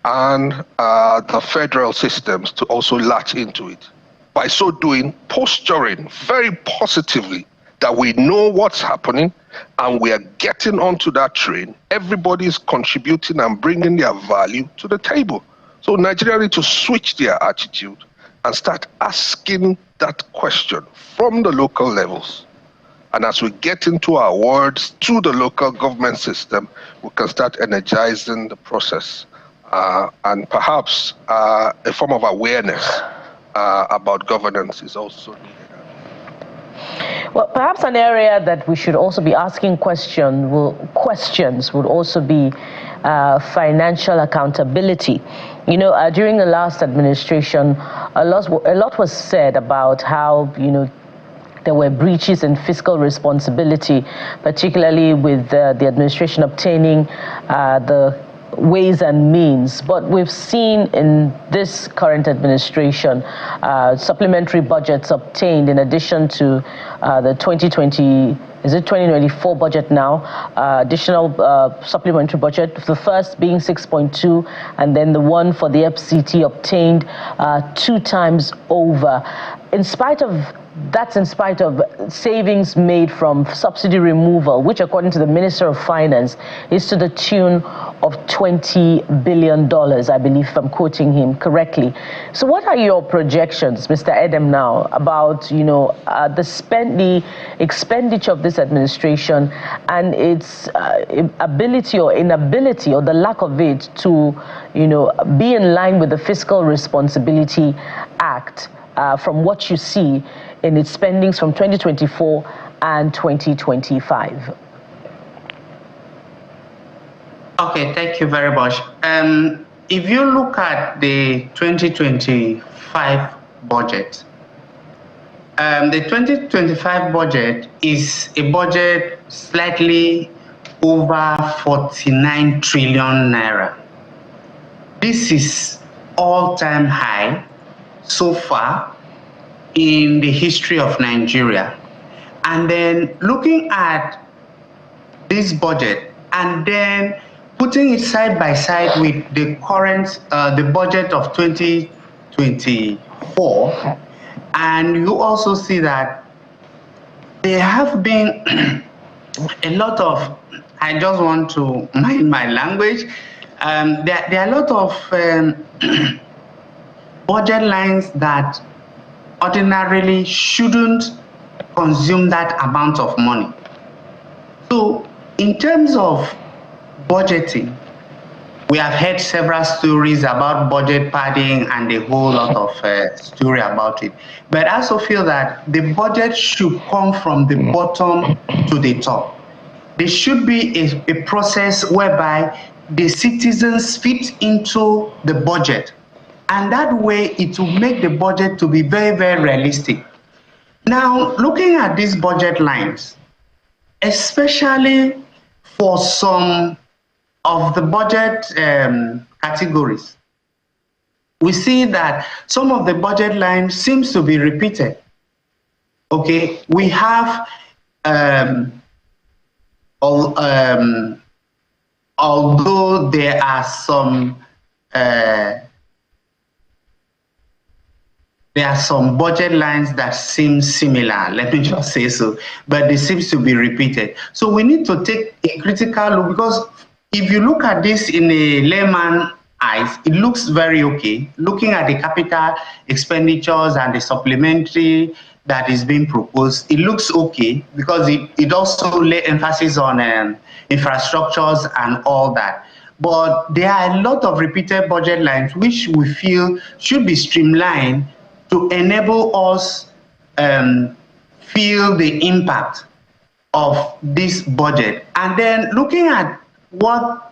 and the federal systems to also latch into it. By so doing, posturing very positively that we know what's happening and we are getting onto that train. Everybody is contributing and bringing their value to the table. So Nigeria need to switch their attitude and start asking that question from the local levels. And as we get into our wards to the local government system, we can start energizing the process. And perhaps a form of awareness about governance is also needed. Well, perhaps an area that we should also be asking questions would also be financial accountability. During the last administration, a lot was said about how, there were breaches in fiscal responsibility, particularly with the administration obtaining the ways and means. But we've seen in this current administration supplementary budgets obtained in addition to the 2024 budget now, additional supplementary budget, the first being 6.2, and then the one for the FCT obtained 2 times over. In spite of savings made from subsidy removal, which according to the Minister of Finance is to the tune of $20 billion, I believe, if I'm quoting him correctly. So what are your projections, Mr. Edem, now about, the expenditure of this administration and its ability or inability or the lack of it to, be in line with the Fiscal Responsibility Act from what you see in its spendings from 2024 and 2025? Okay, thank you very much. If you look at the 2025 budget, the 2025 budget is a budget slightly over 49 trillion naira. This is all-time high so far in the history of Nigeria. And then looking at this budget and then putting it side by side with the current, the budget of 2024, and you also see that there have been a lot of, I just want to mind my language, there are a lot of budget lines that ordinarily shouldn't consume that amount of money. So in terms of budgeting, we have heard several stories about budget padding and a whole lot of story about it. But I also feel that the budget should come from the bottom to the top. There should be a process whereby the citizens fit into the budget. And that way it will make the budget to be very, very realistic. Now, looking at these budget lines, especially for some of the budget categories, we see that some of the budget lines seems to be repeated. Okay, we have although there are some budget lines that seem similar, let me just say so, but they seem to be repeated. So we need to take a critical look, because if you look at this in a layman eyes, it looks very okay. Looking at the capital expenditures and the supplementary that is being proposed, it looks okay, because it also lay emphasis on infrastructures and all that. But there are a lot of repeated budget lines which we feel should be streamlined to enable us feel the impact of this budget. And then looking at what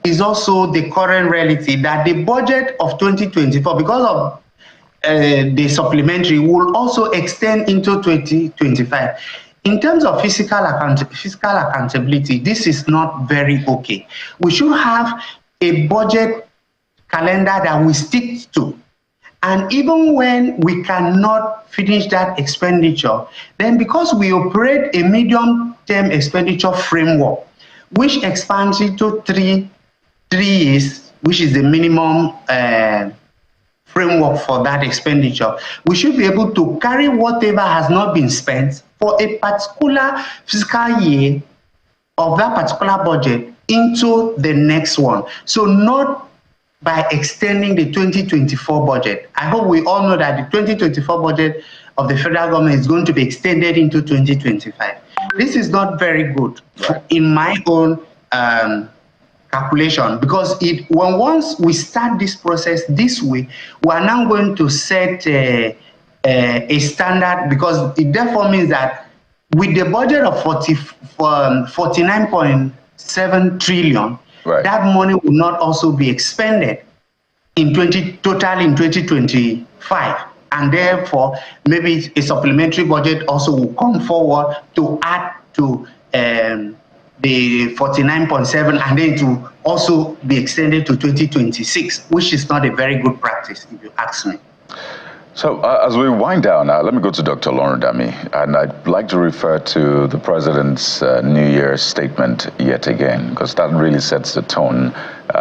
is also the current reality, that the budget of 2024, because of the supplementary, will also extend into 2025. In terms of fiscal accountability, this is not very okay. We should have a budget calendar that we stick to. And even when we cannot finish that expenditure, then because we operate a medium-term expenditure framework, which expands into three years, which is the minimum framework for that expenditure, we should be able to carry whatever has not been spent for a particular fiscal year of that particular budget into the next one. So not by extending the 2024 budget. I hope we all know that the 2024 budget of the federal government is going to be extended into 2025. This is not very good in my own calculation, because once we start this process this way, we are now going to set a standard, because it therefore means that with the budget of 49.7 trillion, that money will not also be expended in total in 2025. And therefore, maybe a supplementary budget also will come forward to add to the 49.7, and then to also be extended to 2026, which is not a very good practice, if you ask me. So as we wind down, let me go to Dr. Lauren Dami, and I'd like to refer to the President's New Year's statement yet again, because that really sets the tone.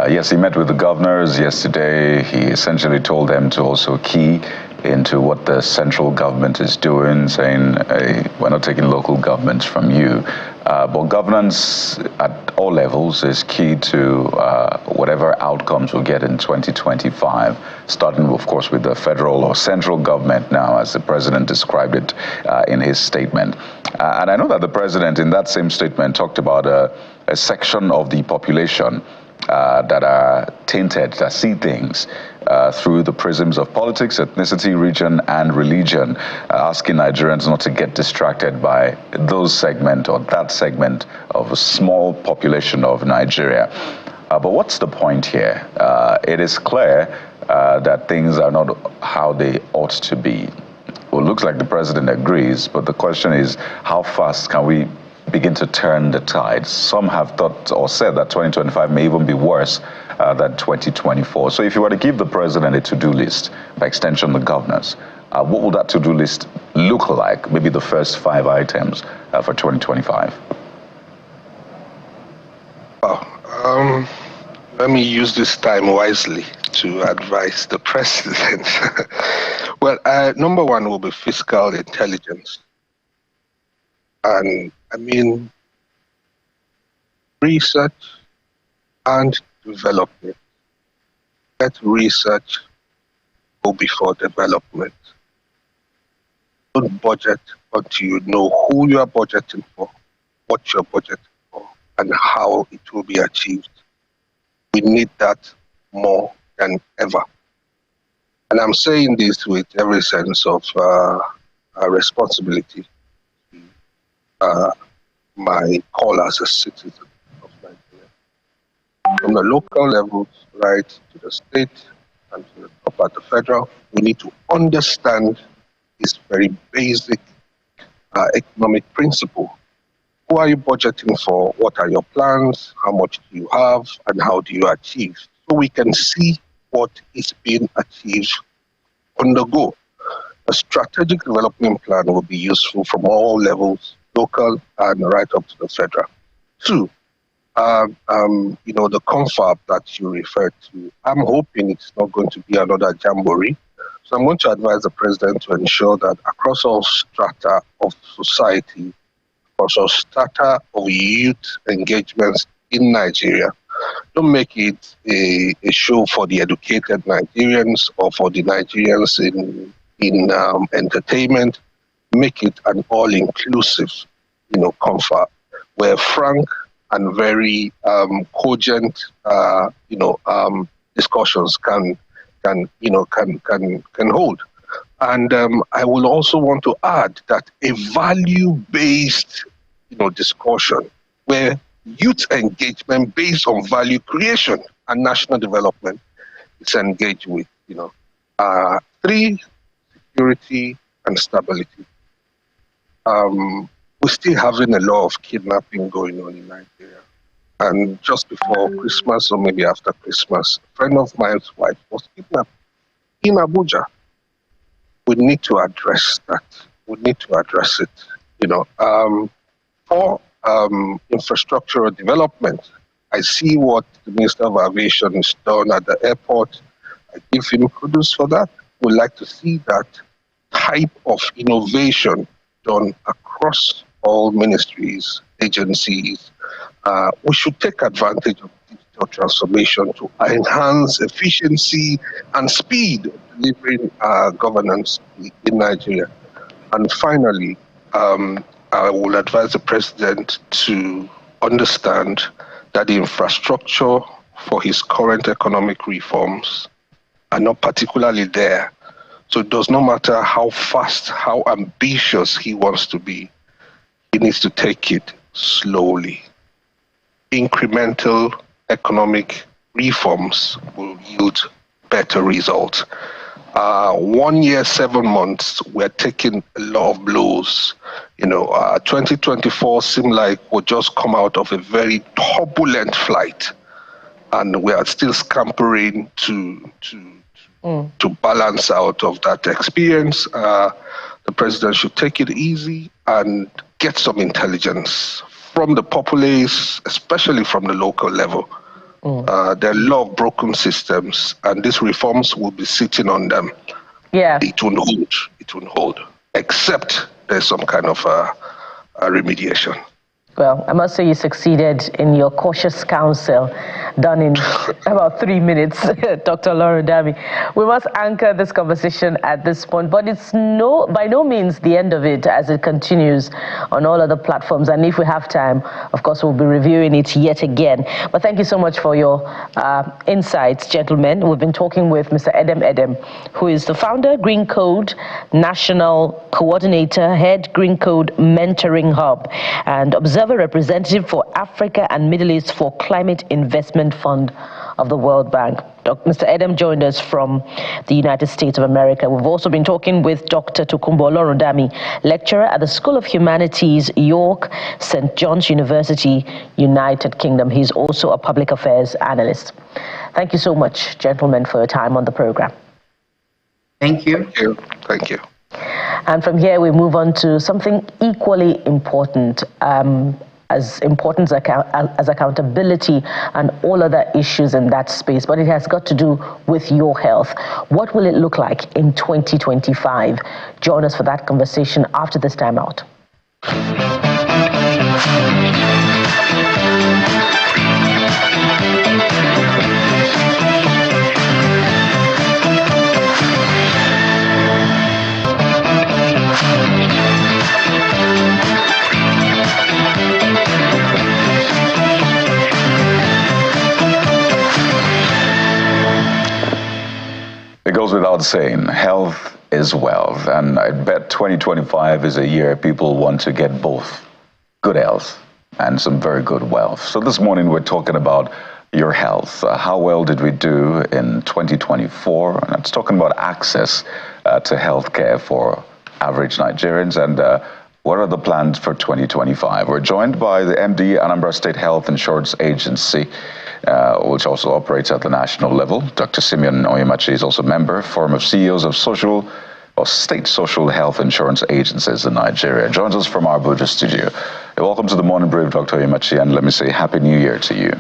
Yes, he met with the governors yesterday. He essentially told them to also key into what the central government is doing, saying, hey, we're not taking local governments from you. But governance at all levels is key to whatever outcomes we'll get in 2025, starting, of course, with the federal or central government now, as the president described it in his statement. And I know that the president in that same statement talked about a section of the population that are tainted, that see things through the prisms of politics, ethnicity, region, and religion, asking Nigerians not to get distracted by those segment or that segment of a small population of Nigeria. But what's the point here? It is clear that things are not how they ought to be. Well, it looks like the president agrees, but the question is, how fast can we begin to turn the tide? Some have thought or said that 2025 may even be worse than 2024. So if you were to give the president a to-do list, by extension the governors, what would that to-do list look like? Maybe the first 5 items for 2025. Let me use this time wisely to advise the president. Well, number one will be fiscal intelligence. And I mean, research and development. Let research go before development. Don't budget until you know who you are budgeting for, what you're budgeting for, and how it will be achieved. We need that more than ever. And I'm saying this with every sense of responsibility. My call as a citizen of Nigeria. From the local levels right to the state and to the top at the federal, we need to understand this very basic economic principle. Who are you budgeting for? What are your plans? How much do you have? And how do you achieve? So we can see what is being achieved on the go. A strategic development plan will be useful from all levels, local and right up to the federal. Two, the confab that you referred to, I'm hoping it's not going to be another jamboree. So I'm going to advise the president to ensure that across all strata of society, across all strata of youth engagements in Nigeria, don't make it a show for the educated Nigerians or for the Nigerians in entertainment. Make it an all-inclusive, confab where frank and very cogent, discussions can hold. And I will also want to add that a value-based, discussion where youth engagement based on value creation and national development is engaged with. Three, security and stability. We're still having a lot of kidnapping going on in Nigeria. And just before Christmas, or maybe after Christmas, a friend of mine's wife was kidnapped in Abuja. We need to address that. We need to address it. For infrastructural development, I see what the Minister of Aviation has done at the airport. I give him kudos for that. We'd like to see that type of innovation done across all ministries, agencies. We should take advantage of digital transformation to enhance efficiency and speed of delivering governance in Nigeria. And finally, I will advise the president to understand that the infrastructure for his current economic reforms are not particularly there. So it does not matter how fast, how ambitious he wants to be, he needs to take it slowly. Incremental economic reforms will yield better results. 1 year, 7 months, we're taking a lot of blows. 2024 seemed like we'll just come out of a very turbulent flight, and we are still scampering to balance out of that experience. The president should take it easy and get some intelligence from the populace, especially from the local level. There are a lot of broken systems, and these reforms will be sitting on them. Yeah. It won't hold. It won't hold, except there's some kind of a remediation. Well, I must say you succeeded in your cautious counsel, done in about 3 minutes, Dr. Olorundami. We must anchor this conversation at this point, but it's by no means the end of it as it continues on all other platforms. And if we have time, of course, we'll be reviewing it yet again. But thank you so much for your insights, gentlemen. We've been talking with Mr. Edem, who is the founder, Green Code National Coordinator, Head Green Code Mentoring Hub, and Observer Representative for Africa and Middle East for Climate Investment Fund of the World Bank. Mr. Edem joined us from the United States of America. We've also been talking with Dr. Tokunbo Olorundami, lecturer at the School of Humanities, York, St. John's University, United Kingdom. He's also a public affairs analyst. Thank you so much, gentlemen, for your time on the program. Thank you. Thank you. Thank you. And from here, we move on to something equally important, as important as accountability and all other issues in that space, but it has got to do with your health. What will it look like in 2025? Join us for that conversation after this time out. It goes without saying, health is wealth, and I bet 2025 is a year people want to get both good health and some very good wealth. So this morning we're talking about your health. How well did we do in 2024? And it's talking about access to healthcare for average Nigerians, and what are the plans for 2025? We're joined by the MD, Anambra State Health Insurance Agency, which also operates at the national level. Dr. Simeon Onyemachi is also a member, Forum of CEOs of state social health insurance agencies in Nigeria. Joins us from our Abuja studio. Welcome to the Morning Brief, Dr. Onyemachi, and let me say Happy New Year to you.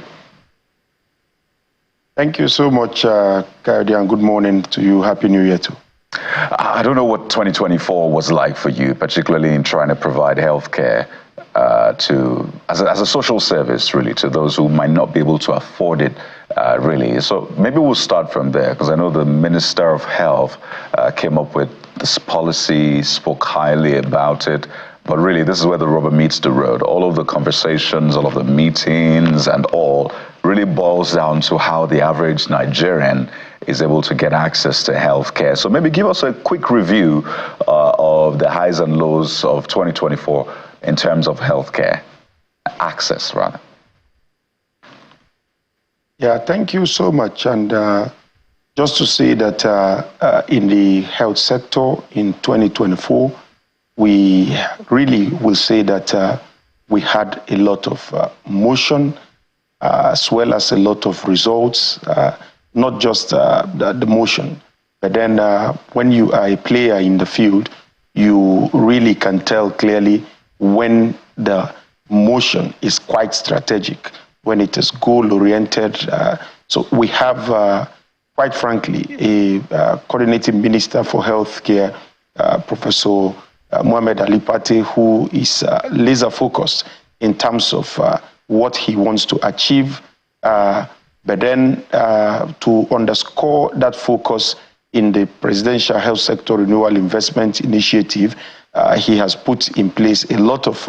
Thank you so much, Kayode, and good morning to you. Happy New Year too. I don't know what 2024 was like for you, particularly in trying to provide healthcare as a social service, really, to those who might not be able to afford it, really. So maybe we'll start from there, because I know the Minister of Health came up with this policy, spoke highly about it, but really this is where the rubber meets the road. All of the conversations, all of the meetings and all really boils down to how the average Nigerian is able to get access to healthcare. So maybe give us a quick review of the highs and lows of 2024 in terms of healthcare access, rather. Yeah, thank you so much. And just to say that in the health sector in 2024, we really will say that we had a lot of motion, as well as a lot of results, not just the motion, but then when you are a player in the field, you really can tell clearly when the motion is quite strategic, when it is goal-oriented. So we have, quite frankly, a coordinating minister for healthcare, Professor Mohammed Ali Pate, who is laser-focused in terms of what he wants to achieve, but then to underscore that focus in the Presidential Health Sector Renewal Investment Initiative, he has put in place a lot of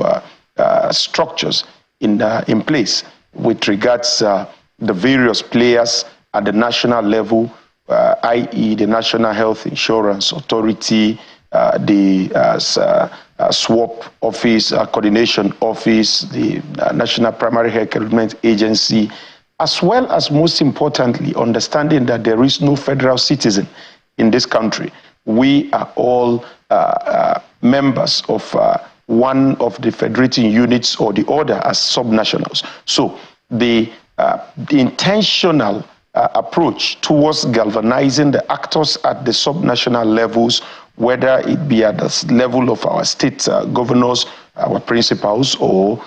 structures in place with regards the various players at the national level, i.e. the National Health Insurance Authority, the SWAP office, coordination office, the National Primary Health Recruitment Agency, as well as, most importantly, understanding that there is no federal citizen in this country. We are all members of one of the federating units or the other as subnationals. So the intentional approach towards galvanizing the actors at the subnational levels, whether it be at the level of our state governors, our principals, or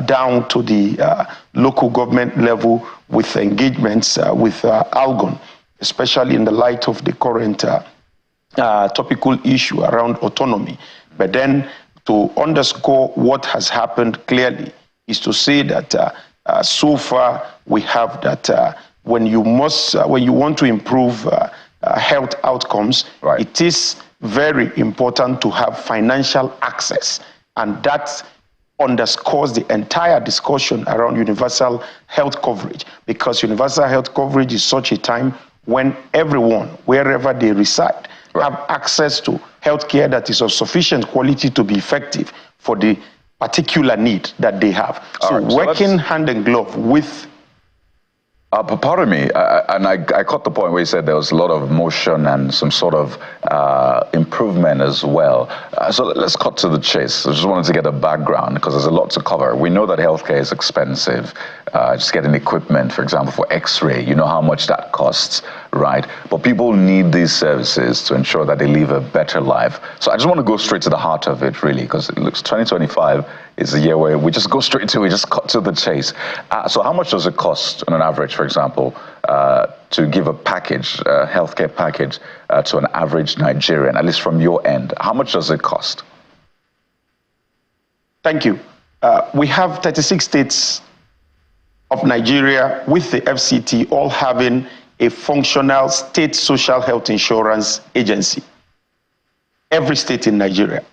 down to the local government level with engagements with ALGON, especially in the light of the current topical issue around autonomy. But then to underscore what has happened clearly is to say that so far we have that when you want to improve health outcomes, right, it is very important to have financial access, and that underscores the entire discussion around universal health coverage, because universal health coverage is such a time when everyone, wherever they reside, right, have access to healthcare that is of sufficient quality to be effective for the particular need that they have. So right, working hand in glove with pardon me, and I caught the point where you said there was a lot of motion and some sort of improvement as well. So let's cut to the chase. I just wanted to get a background because there's a lot to cover. We know that healthcare is expensive. Just getting equipment, for example, for X-ray, you know how much that costs, right? But people need these services to ensure that they live a better life. So I just want to go straight to the heart of it, really, because it looks 2025 is a year where we just go straight to it, we just cut to the chase. So how much does it cost on an average, for example, to give a package, a healthcare package to an average Nigerian, at least from your end? How much does it cost? Thank you. we have 36 states of Nigeria with the FCT all having a functional state social health insurance agency. Every state in Nigeria.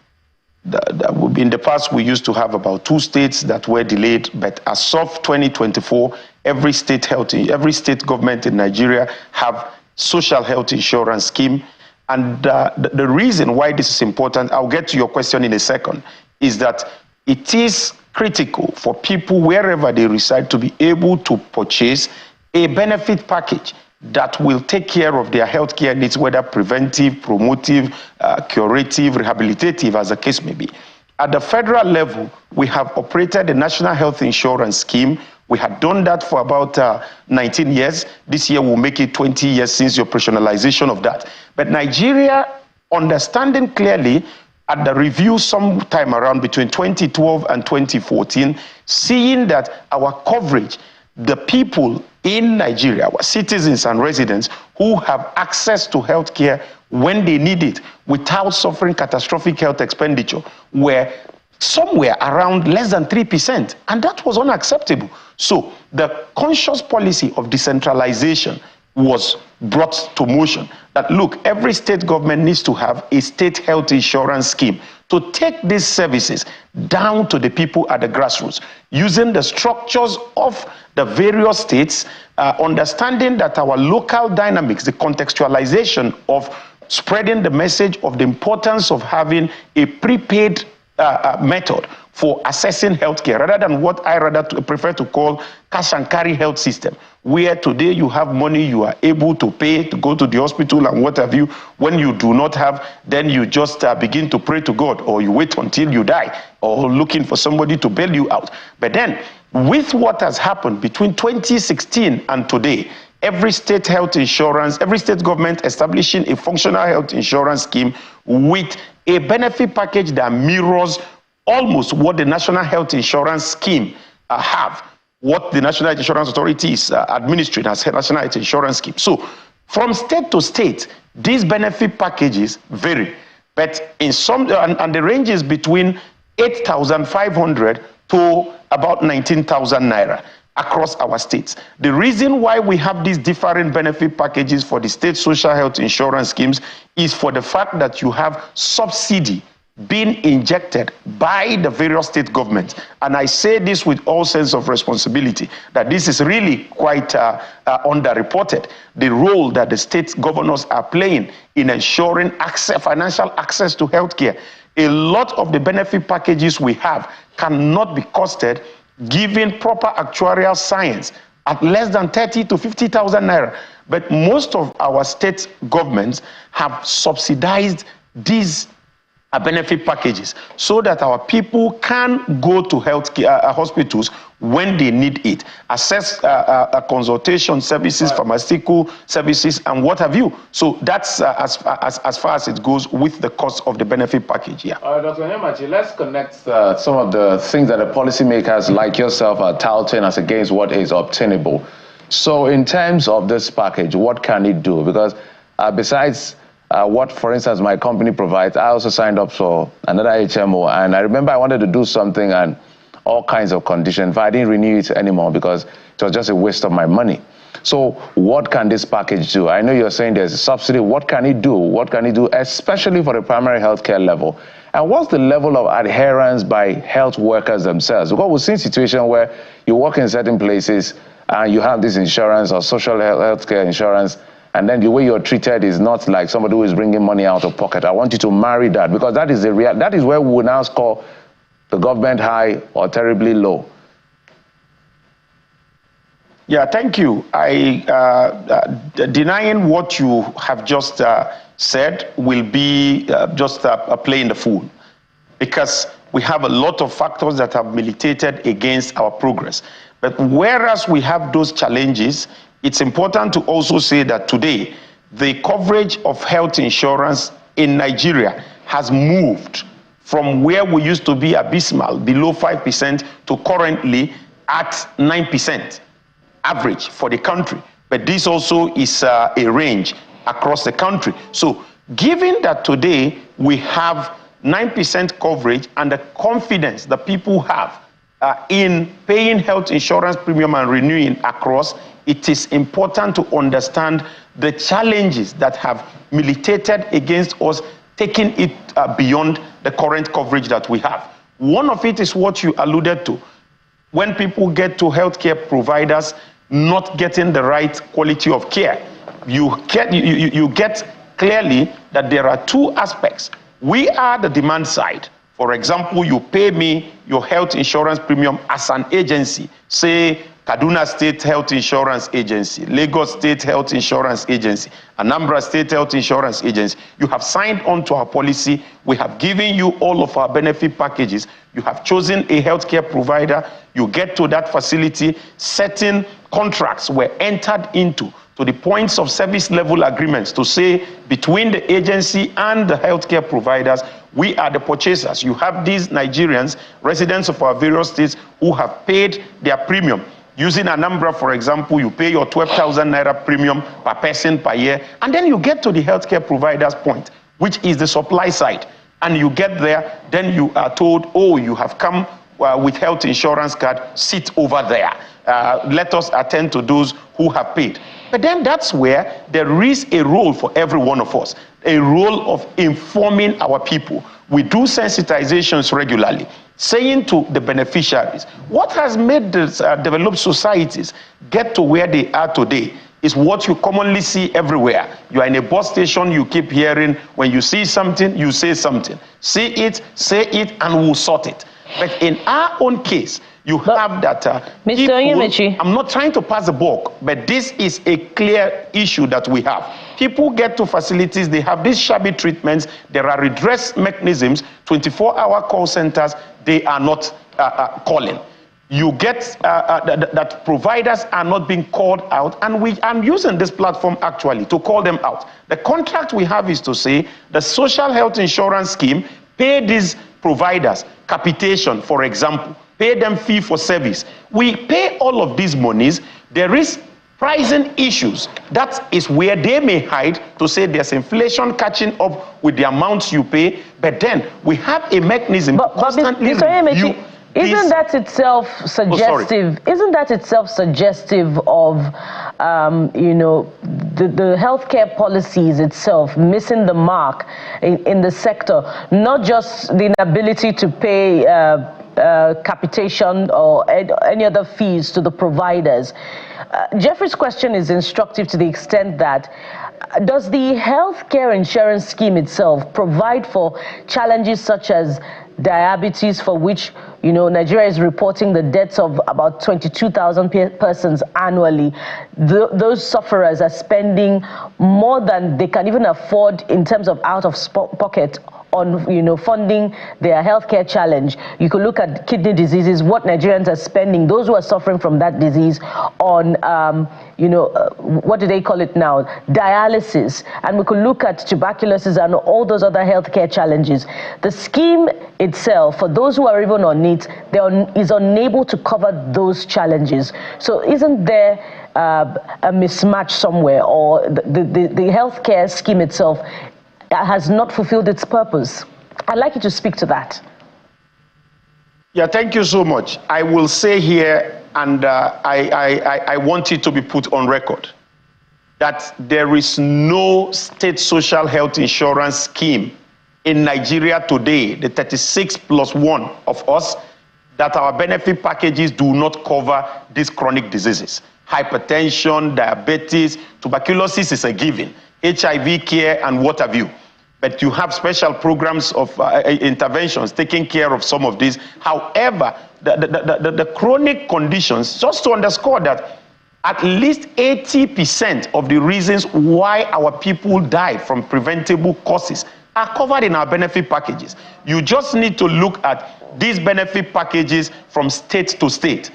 In the past, we used to have about 2 states that were delayed, but as of 2024, every state government in Nigeria have social health insurance scheme. And the reason why this is important, I'll get to your question in a second, is that it is critical for people wherever they reside to be able to purchase a benefit package that will take care of their healthcare needs, whether preventive, promotive, curative, rehabilitative, as the case may be. At the federal level, we have operated the National Health Insurance Scheme. We had done that for about 19 years. This year will make it 20 years since the operationalization of that. But Nigeria, understanding clearly at the review sometime around between 2012 and 2014, seeing that our coverage, the people in Nigeria, our citizens and residents who have access to healthcare when they need it without suffering catastrophic health expenditure, were somewhere around less than 3%, and that was unacceptable. So the conscious policy of decentralization was brought to motion, that look, every state government needs to have a state health insurance scheme to take these services down to the people at the grassroots, using the structures of the various states, understanding that our local dynamics, the contextualization of spreading the message of the importance of having a prepaid method for assessing healthcare, rather than what I prefer to call cash and carry health system, where today you have money, you are able to pay to go to the hospital and what have you. When you do not have, then you just begin to pray to God, or you wait until you die, or looking for somebody to bail you out. But then, with what has happened between 2016 and today, every state health insurance, every state government establishing a functional health insurance scheme with a benefit package that mirrors almost what the National Health Insurance Scheme have, what the National Health Insurance Authority is administering as a National Health Insurance Scheme. So from state to state, these benefit packages vary, but in some, and the range is between 8,500 to about 19,000 naira across our states. The reason why we have these different benefit packages for the state social health insurance schemes is for the fact that you have subsidy being injected by the various state governments. And I say this with all sense of responsibility, that this is really quite underreported, the role that the state governors are playing in ensuring financial access to healthcare. A lot of the benefit packages we have cannot be costed given proper actuarial science at less than 30 to 50,000 naira. But most of our state governments have subsidized these benefit packages so that our people can go to healthcare hospitals when they need it, access consultation services, pharmaceutical services, and what have you. So that's as far as it goes with the cost of the benefit package. Yeah. Dr. Nyemachi, let's connect some of the things that the policymakers like yourself are touting as against what is obtainable. So in terms of this package, what can it do? Because besides what, for instance, my company provides, I also signed up for another HMO, and I remember I wanted to do something and all kinds of conditions. I didn't renew it anymore because it was just a waste of my money. So what can this package do? I know you're saying there's a subsidy. What can it do? What can it do, especially for the primary healthcare level? And what's the level of adherence by health workers themselves? Because we've seen situations where you work in certain places and you have this insurance or social healthcare insurance, and then the way you're treated is not like somebody who is bringing money out of pocket. I want you to marry that, because that is that is where we will now score the government high or terribly low. Yeah, thank you. Denying what you have just said will be just playing the fool, because we have a lot of factors that have militated against our progress. But whereas we have those challenges, it's important to also say that today, the coverage of health insurance in Nigeria has moved from where we used to be abysmal, below 5%, to currently at 9% average for the country. But this also is a range across the country. So given that today we have 9% coverage and the confidence that people have in paying health insurance premium and renewing across, it is important to understand the challenges that have militated against us, taking it beyond the current coverage that we have. One of it is what you alluded to. When people get to healthcare providers not getting the right quality of care, you get clearly that there are two aspects. We are the demand side. For example, you pay me your health insurance premium as an agency, say Kaduna State Health Insurance Agency, Lagos State Health Insurance Agency, Anambra State Health Insurance Agency. You have signed on to our policy. We have given you all of our benefit packages. You have chosen a healthcare provider. You get to that facility. Certain contracts were entered into to the points of service level agreements to say between the agency and the healthcare providers, we are the purchasers. You have these Nigerians, residents of our various states, who have paid their premium. Using Anambra, for example, you pay your 12,000 naira premium per person per year, and then you get to the healthcare provider's point, which is the supply side. And you get there, then you are told, oh, you have come with health insurance card, sit over there. Let us attend to those who have paid. But then that's where there is a role for every one of us, a role of informing our people. We do sensitizations regularly, saying to the beneficiaries, what has made the developed societies get to where they are today is what you commonly see everywhere. You are in a bus station, you keep hearing, when you see something, you say something. See it, say it, and we'll sort it. But in our own case, you have that Mr. Onyemaechi, I'm not trying to pass the buck, but this is a clear issue that we have. People get to facilities, they have these shabby treatments, there are redress mechanisms, 24-hour call centers, they are not calling. You get that providers are not being called out, and I'm using this platform actually to call them out. The contract we have is to say the social health insurance scheme pay these providers capitation, for example, pay them fee for service. We pay all of these monies. There is pricing issues. That is where they may hide to say there's inflation catching up with the amounts you pay. But then we have a mechanism to constantly review. Isn't that itself suggestive? Isn't that itself suggestive of, you know, the healthcare policies itself missing the mark in the sector? Not just the inability to pay capitation or any other fees to the providers. Jeffrey's question is instructive to the extent that does the healthcare insurance scheme itself provide for challenges such as diabetes, for which, you know, Nigeria is reporting the deaths of about 22,000 persons annually? Those sufferers are spending more than they can even afford in terms of out of pocket on, you know, funding their healthcare challenge. You could look at kidney diseases, what Nigerians are spending, those who are suffering from that disease, on, you know, what do they call it now? Dialysis. And we could look at tuberculosis and all those other healthcare challenges. The scheme itself, for those who are even on it, is unable to cover those challenges. So isn't there a mismatch somewhere, or the healthcare scheme itself has not fulfilled its purpose? I'd like you to speak to that. Yeah, thank you so much. I will say here, and I want it to be put on record, that there is no state social health insurance scheme in Nigeria today, the 36+1 of us, that our benefit packages do not cover these chronic diseases. Hypertension, diabetes, tuberculosis is a given. HIV care and what have you. But you have special programs of interventions taking care of some of these. However, the chronic conditions, just to underscore that, at least 80% of the reasons why our people die from preventable causes are covered in our benefit packages. You just need to look at these benefit packages from state to state,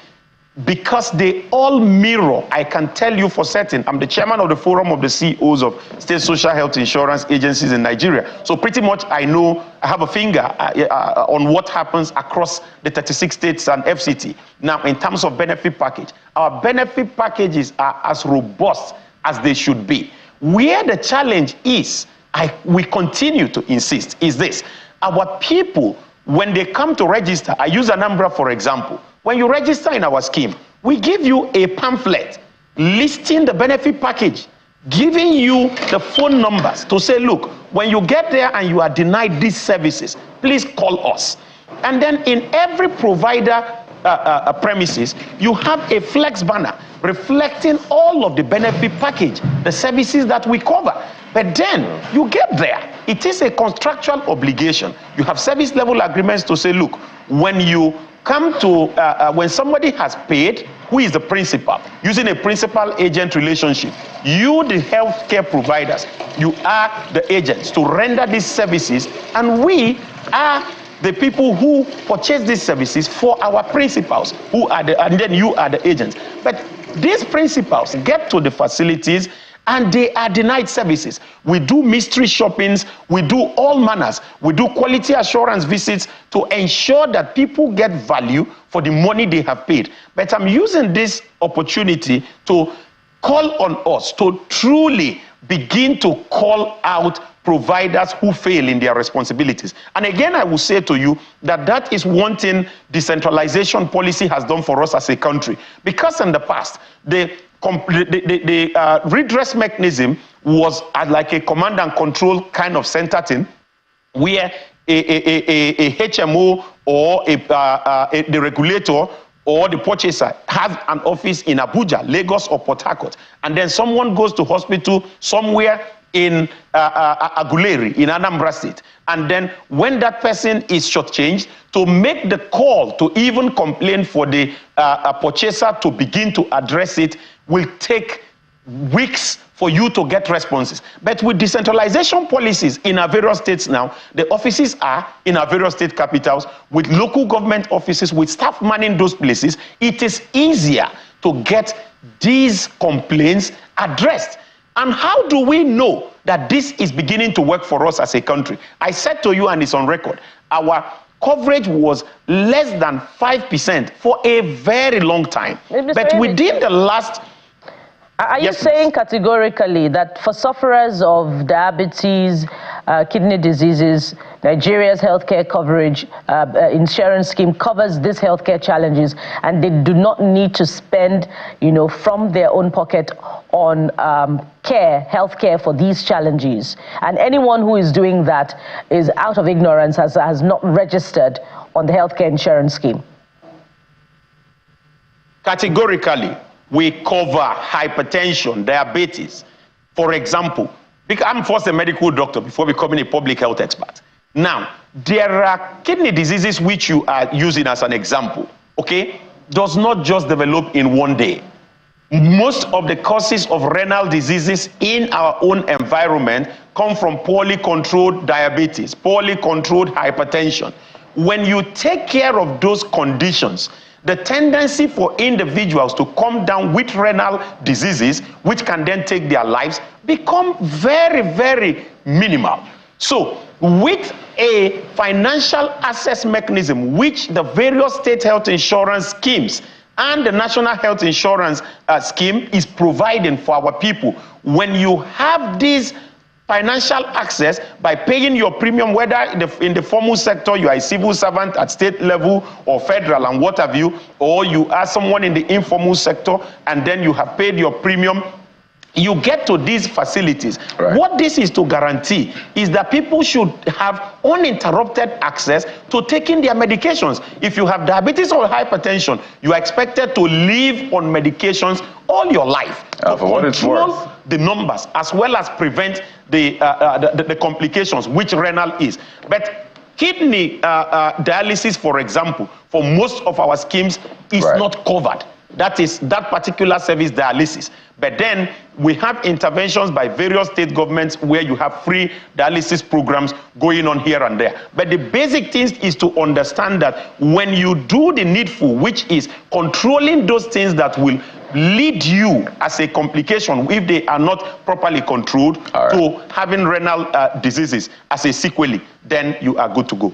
because they all mirror. I can tell you for certain, I'm the chairman of the Forum of the CEOs of State Social Health Insurance Agencies in Nigeria. So pretty much I know, I have a finger on what happens across the 36 states and FCT. Now, in terms of benefit package, our benefit packages are as robust as they should be. Where the challenge is, we continue to insist, is this. Our people, when they come to register, I use Anambra for example, When you register in our scheme, we give you a pamphlet listing the benefit package, giving you the phone numbers to say, look, when you get there and you are denied these services, please call us. And then in every provider premises, you have a flex banner reflecting all of the benefit package, the services that we cover. But then you get there, it is a contractual obligation. You have service level agreements to say, look, when you come to, when somebody has paid, who is the principal, using a principal-agent relationship, you, the healthcare providers, you are the agents to render these services, and we are the people who purchase these services for our principals, who are and then you are the agents. But these principals get to the facilities and they are denied services. We do mystery shoppings, we do all manners, we do quality assurance visits to ensure that people get value for the money they have paid. But I'm using this opportunity to call on us to truly begin to call out providers who fail in their responsibilities. And again, I will say to you that that is one thing decentralization policy has done for us as a country. Because in the past, the redress mechanism was like a command and control kind of center thing, where a HMO or the regulator or the purchaser has an office in Abuja, Lagos, or Port Harcourt, and then someone goes to hospital somewhere in Aguleri, in Anambra State, and then when that person is shortchanged, to make the call to even complain for the purchaser to begin to address it will take weeks for you to get responses. But with decentralization policies in our various states now, the offices are in our various state capitals, with local government offices, with staff manning those places, it is easier to get these complaints addressed. And how do we know that this is beginning to work for us as a country? I said to you, and it's on record, our coverage was less than 5% for a very long time. But within the last... Are you saying categorically that for sufferers of diabetes, kidney diseases, Nigeria's healthcare coverage insurance scheme covers these healthcare challenges, and they do not need to spend, from their own pocket on healthcare for these challenges? And anyone who is doing that is out of ignorance, has not registered on the healthcare insurance scheme? Categorically, we cover hypertension, diabetes. For example, I'm first a medical doctor before becoming a public health expert. Now, there are kidney diseases which you are using as an example, okay? Does not just develop in one day. Most of the causes of renal diseases in our own environment come from poorly controlled diabetes, poorly controlled hypertension. When you take care of those conditions, the tendency for individuals to come down with renal diseases, which can then take their lives, become very, very minimal. So with a financial access mechanism, which the various state health insurance schemes and the national health insurance scheme is providing for our people, when you have these financial access by paying your premium, whether in the formal sector, you are a civil servant at state level or federal and what have you, or you are someone in the informal sector and then you have paid your premium, you get to these facilities. Right. What this is to guarantee is that people should have uninterrupted access to taking their medications. If you have diabetes or hypertension, you are expected to live on medications all your life to control the numbers as well as prevent the complications, which renal is. But kidney dialysis, for example, for most of our schemes is not covered. That is that particular service, dialysis. But then we have interventions by various state governments where you have free dialysis programs going on here and there. But the basic thing is to understand that when you do the needful, which is controlling those things that will lead you as a complication, if they are not properly controlled, to having renal diseases as a sequelae, then you are good to go.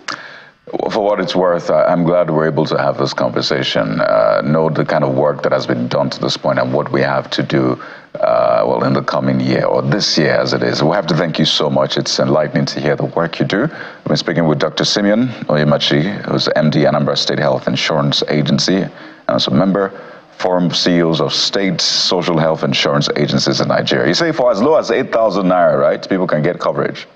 For what it's worth, I'm glad we're able to have this conversation, know the kind of work that has been done to this point and what we have to do, well, in the coming year, or this year as it is. We have to thank you so much. It's enlightening to hear the work you do. I've been speaking with Dr. Simeon Oyemachi, who's MD, Anambra State Health Insurance Agency, and also member, Forum CEOs of state social health insurance agencies in Nigeria. You say for as low as 8,000 naira, right, people can get coverage?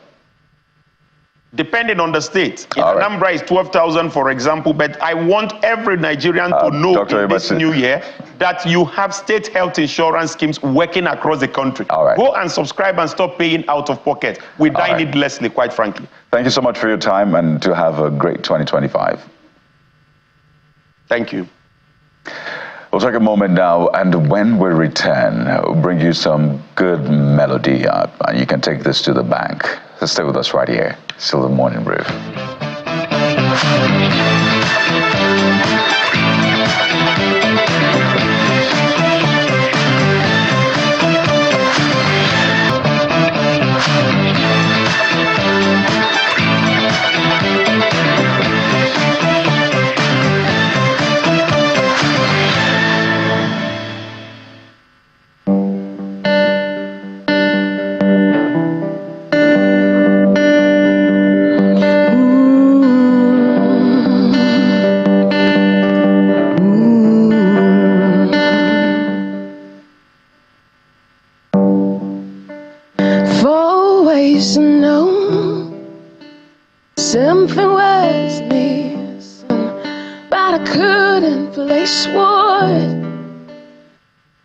Depending on the state. In Anambra is 12,000, for example, but I want every Nigerian to know in this new year that you have state health insurance schemes working across the country. Go and subscribe and stop paying out of pocket. We die needlessly, quite frankly. Thank you so much for your time, and to have a great 2025. Thank you. We'll take a moment now, and when we return, we'll bring you some good melody, and you can take this to the bank. So stay with us right here. Still the Morning Brief. Something was missing, but I couldn't place what.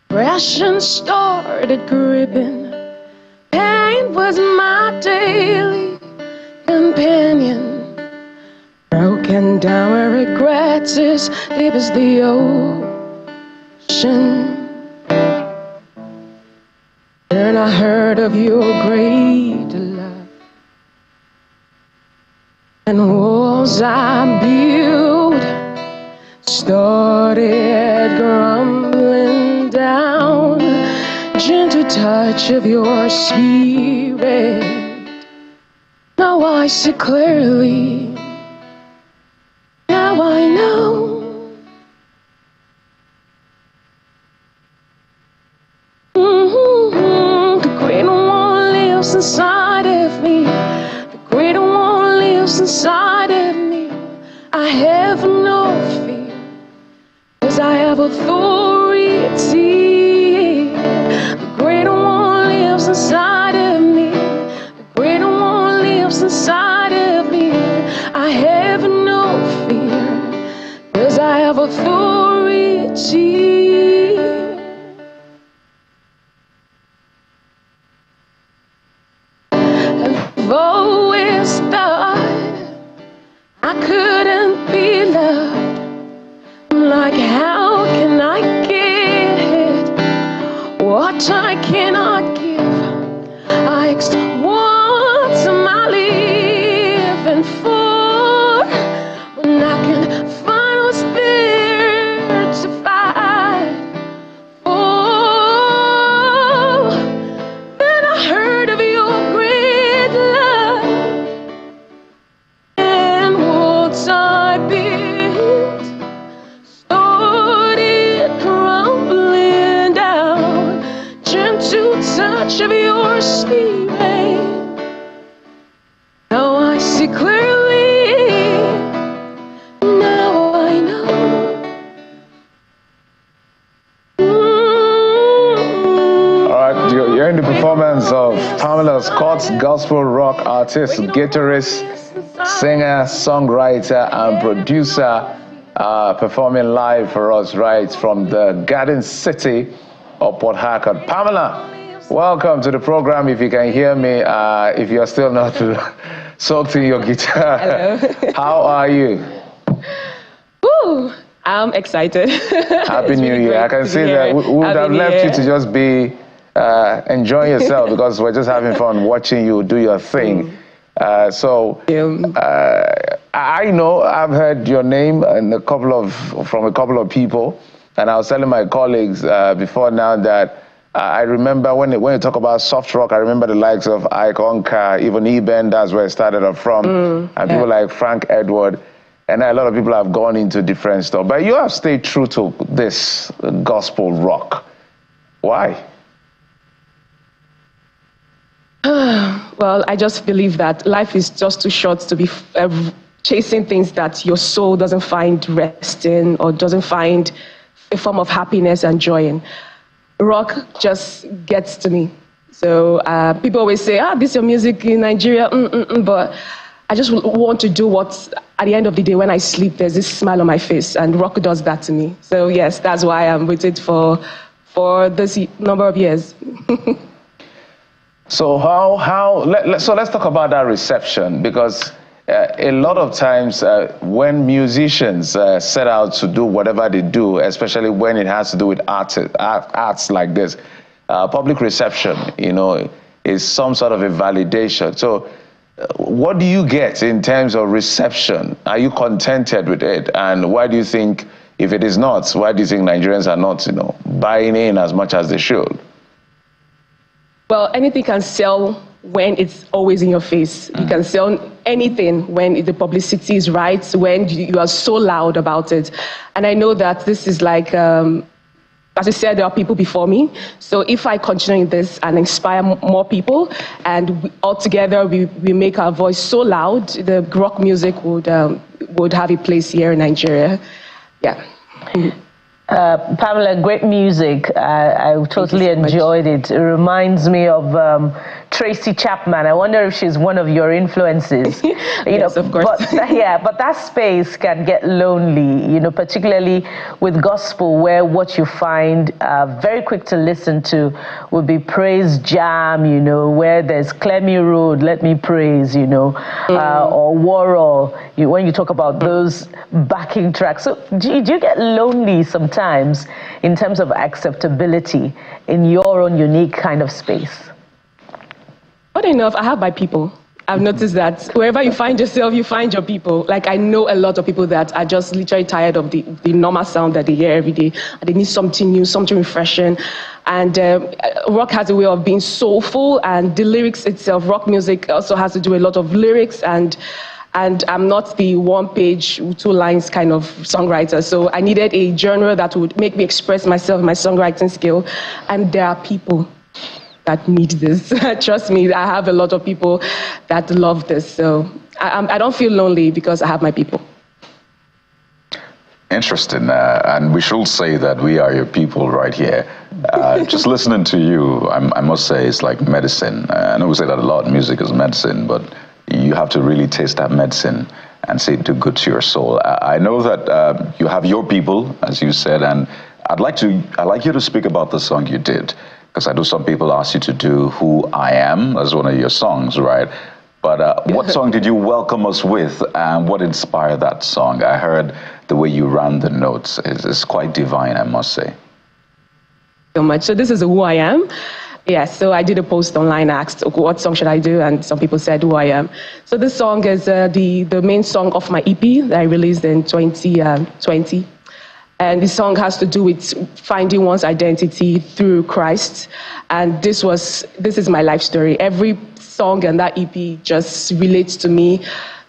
Depression started gripping. Pain was my daily companion. Broken down with regrets as deep as the ocean. Then I heard of your great love, and walls I built started crumbling down. Gentle touch of your spirit. Now I see clearly. Now I know. The greater one lives inside of me. The greater one lives inside of me. I have no fear, 'cause I have authority. The greater one lives inside of me. The greater one lives inside of me. I have no fear, 'cause I have authority. I've always thought I couldn't be loved. Like, how can I get what I cannot give? I asked, what am I living for when I can find what's there to fight for? Then I heard of your great love, and walls I built started crumbling down. Gentle touch of your spirit. Now I see clearly. Now I know. All right, you're in the performance of Pamela Scott's gospel rock artist, guitarist, singer, songwriter, and producer, performing live for us right from the Garden City of Port Harcourt. Pamela, welcome to the program. If you can hear me, if you're still not soaked in your guitar. Hello. How are you? Woo, I'm excited. Happy New Year. I can see that we would have left you to just be enjoying yourself, because we're just having fun watching you do your thing. I know I've heard your name and from a couple of people, and I was telling my colleagues before now that I remember when you talk about soft rock, I remember the likes of Ike Onka, even Eben, that's where it started up from, and people like Frank Edward. And a lot of people have gone into different stuff. But you have stayed true to this gospel rock. Why? Well, I just believe that life is just too short to be chasing things that your soul doesn't find rest in or doesn't find a form of happiness and joy in. Rock just gets to me. So people always say, this is your music in Nigeria, but I just want to do what, at the end of the day, when I sleep, there's this smile on my face, and rock does that to me. So yes, that's why I'm with it for this number of years. So so let's talk about that reception, because a lot of times when musicians set out to do whatever they do, especially when it has to do with arts like this, public reception, is some sort of a validation. So what do you get in terms of reception? Are you contented with it? And why do you think, if it is not, why do you think Nigerians are not, buying in as much as they should? Well, anything can sell when it's always in your face. You can sell anything when the publicity is right, when you are so loud about it. And I know that this is like, as I said, there are people before me. So if I continue in this and inspire more people, and all together we make our voice so loud, the rock music would have a place here in Nigeria. Yeah. Pamela, great music. I totally enjoyed it. It reminds me of Tracy Chapman. I wonder if she's one of your influences. Yes, of course. But that space can get lonely, particularly with gospel, where what you find very quick to listen to would be praise jam, where there's Clemmy Road, let me praise, or Warhol, when you talk about those backing tracks. So do you get lonely sometimes in terms of acceptability in your own unique kind of space? Funny enough, I have my people. I've noticed that wherever you find yourself, you find your people. Like, I know a lot of people that are just literally tired of the normal sound that they hear every day. And they need something new, something refreshing. And rock has a way of being soulful, and the lyrics itself, rock music also has to do a lot of lyrics, and I'm not the one-page, two-lines kind of songwriter. So I needed a genre that would make me express myself, my songwriting skill. And there are people that need this. Trust me, I have a lot of people that love this. So I don't feel lonely because I have my people. Interesting. And we should say that we are your people right here. Just listening to you, I must say it's like medicine. I know we say that a lot, music is medicine, but you have to really taste that medicine and say it do good to your soul. I know that you have your people, as you said, and I'd like you to speak about the song you did, because I know some people asked you to do Who I Am as one of your songs, right? But what song did you welcome us with, and what inspired that song? I heard the way you ran the notes. It's quite divine, I must say. So much. So this is Who I Am. Yeah, so I did a post online, asked what song should I do, and some people said Who I Am. So this song is the main song of my EP that I released in 2020. And this song has to do with finding one's identity through Christ. And this is my life story. Every song in that EP just relates to me.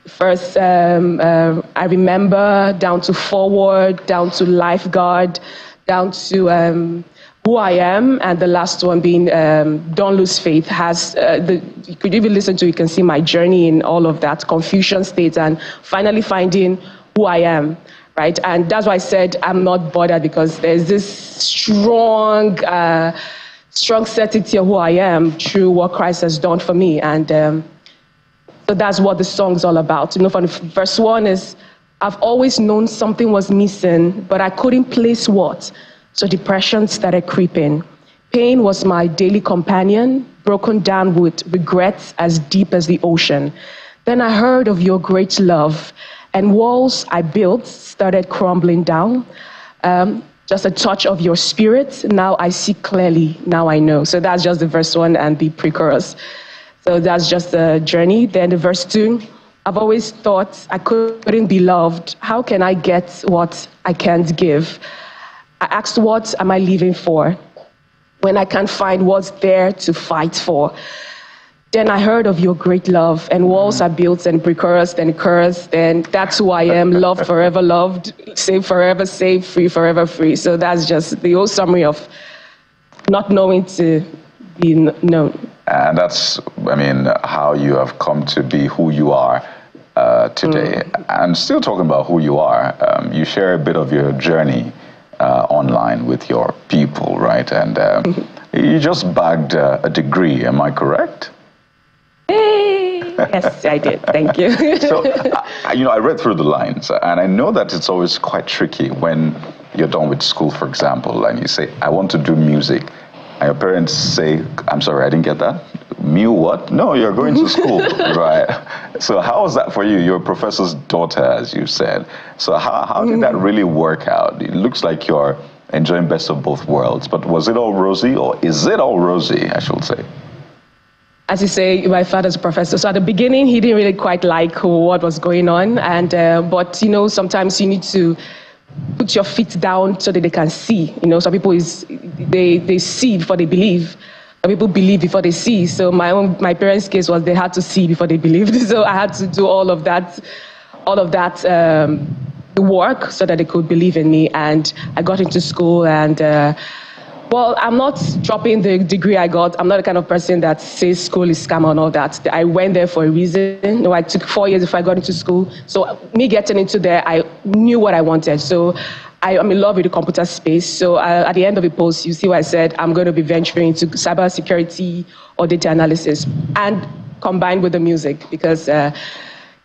First, I remember, down to Forward, down to Lifeguard, down to Who I Am, and the last one being Don't Lose Faith. You could even listen to it, you can see my journey in all of that confusion state and finally finding who I am. Right? And that's why I said I'm not bothered, because there's this strong certainty of who I am through what Christ has done for me. And so that's what the song's all about. From verse 1 is, I've always known something was missing, but I couldn't place what. So depression started creeping. Pain was my daily companion, broken down with regrets as deep as the ocean. Then I heard of your great love, and walls I built started crumbling down. Just a touch of your spirit, now I see clearly, now I know. So that's just the verse 1 and the pre-chorus. So that's just the journey. Then the verse 2, I've always thought I couldn't be loved. How can I get what I can't give? I asked, what am I living for when I can't find what's there to fight for? Then I heard of your great love, and walls are built, and pre-chorus, then chorus, then that's who I am, loved, forever loved, saved, forever saved, free, forever free. So that's just the whole summary of not knowing to be known. And that's, I mean, how you have come to be who you are today. And still talking about who you are, you share a bit of your journey online with your people, right? And you just bagged a degree, am I correct? Yes, I did. Thank you. So, you know, I read through the lines, and I know that it's always quite tricky when you're done with school, for example, and you say, I want to do music. And your parents say, I'm sorry, I didn't get that. Me what? No, you're going to school, right? So how was that for you? You're a professor's daughter, as you said. So how did that really work out? It looks like you're enjoying best of both worlds, but was it all rosy, or is it all rosy, I should say? As you say, my father's a professor. So at the beginning, he didn't really quite like what was going on. And but, you know, sometimes you need to put your feet down so that they can see. You know, some people they see before they believe. Some people believe before they see. So my parents' case was they had to see before they believed. So I had to do all of that work so that they could believe in me. And I got into school and. Well, I'm not dropping the degree I got. I'm not the kind of person that says school is scam and all that. I went there for a reason. You know, I took 4 years before I got into school. So me getting into there, I knew what I wanted. So I'm in love with the computer space. So at the end of the post, you see what I said, I'm going to be venturing into cybersecurity or data analysis, and combined with the music, because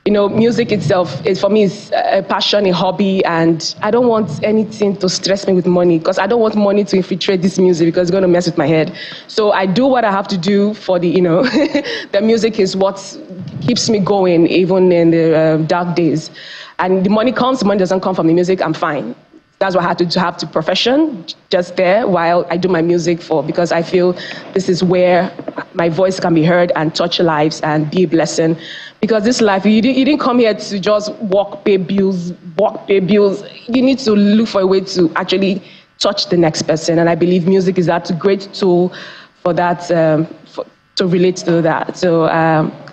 you know, music itself is, for me, is a passion, a hobby, and I don't want anything to stress me with money, because I don't want money to infiltrate this music, because it's going to mess with my head. So I do what I have to do for the, you know, the music is what keeps me going, even in the dark days. And the money comes, the money doesn't come from the music, I'm fine. That's what I had to have the profession just there while I do my music because I feel this is where my voice can be heard and touch lives and be a blessing. Because this life, you didn't come here to just work, pay bills. You need to look for a way to actually touch the next person. And I believe music is that great tool for that, to relate to that. So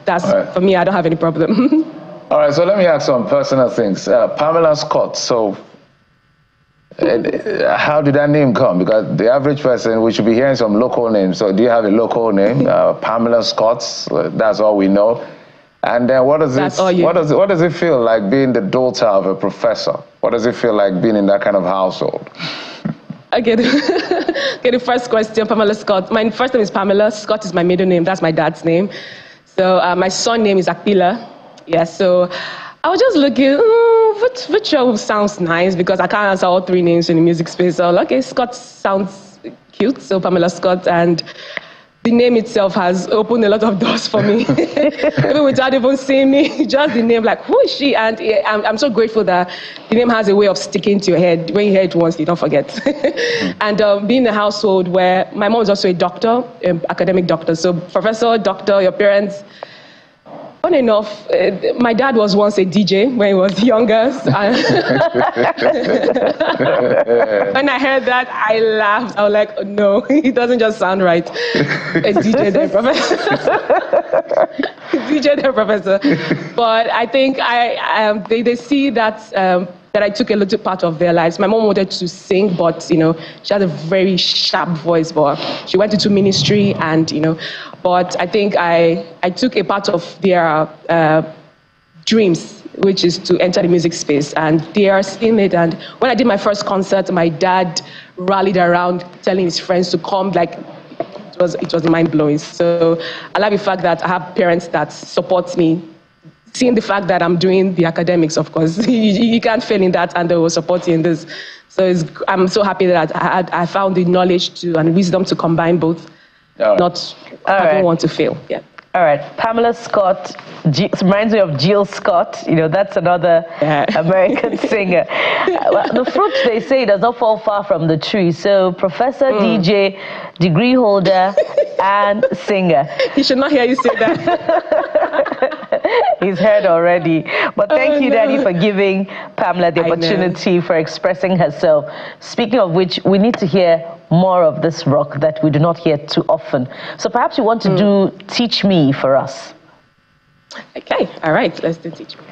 that's, right. For me, I don't have any problem. All right, so let me ask some personal things. Pamela Scott, so how did that name come? Because the average person, we should be hearing some local names. So do you have a local name? Pamela Scott, that's all we know. And then what does it feel like being the daughter of a professor? What does it feel like being in that kind of household? Okay, the first question, Pamela Scott. My first name is Pamela. Scott is my middle name. That's my dad's name. So my son name is Akpila. Yeah, so I was just looking, which sounds nice, because I can't answer all three names in the music space. So okay, Scott sounds cute, so Pamela Scott. And the name itself has opened a lot of doors for me, even without even seeing me. Just the name, like, who is she? And I'm so grateful that the name has a way of sticking to your head. When you hear it once, you don't forget. And being in a household where my mom is also a doctor, an academic doctor. So professor, doctor, your parents. Funny enough, my dad was once a DJ when he was younger. When I heard that, I laughed. I was like, oh, no, it doesn't just sound right. A DJ, then professor. DJ, then professor. But I think they see that that I took a little part of their lives. My mom wanted to sing, but, you know, she has a very sharp voice, but she went into ministry and, you know, but I think I took a part of their dreams, which is to enter the music space, and they are in it. And when I did my first concert, my dad rallied around telling his friends to come, like, it was mind-blowing. So I like the fact that I have parents that support me. Seeing the fact that I'm doing the academics, of course, you can't fail in that, and they will support you in this. So I'm so happy that I found the knowledge and wisdom to combine both, not having one to fail. Yeah. All right, Pamela Scott reminds me of Jill Scott. You know, that's another American singer. Well, the fruit, they say, does not fall far from the tree. So, professor, DJ, degree holder, and singer. He should not hear you say that. He's heard already. But thank you, no. Daddy, for giving Pamela the opportunity for expressing herself. Speaking of which, we need to hear more of this rock that we do not hear too often. So perhaps you want to do Teach Me for us. Okay, all right, let's do Teach Me.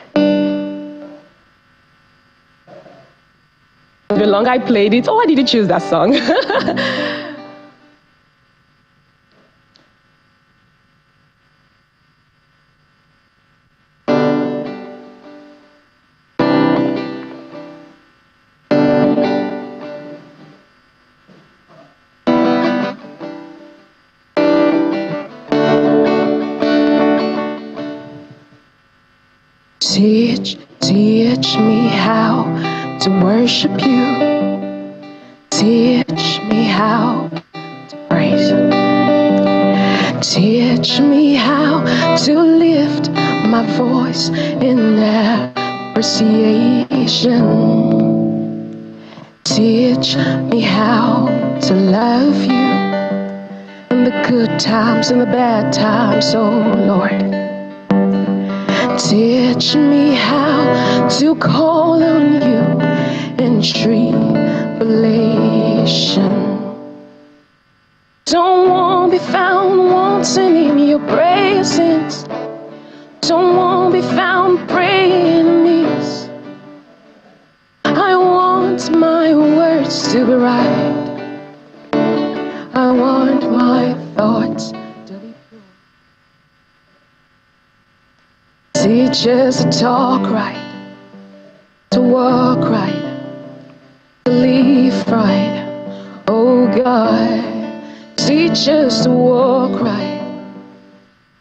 The longer I played it, why did you choose that song? Teach me how to worship you. Teach me how to praise you. Teach me how to lift my voice in appreciation. Teach me how to love you in the good times and the bad times, oh Lord. Teach me how to call on you in tribulation. Don't want to be found wanting in your presence. Don't want to be found praying amiss. I want my words to be right. I want my thoughts to be pure. Teach us to talk right, to walk right, to live right. Oh God, teach us to walk right,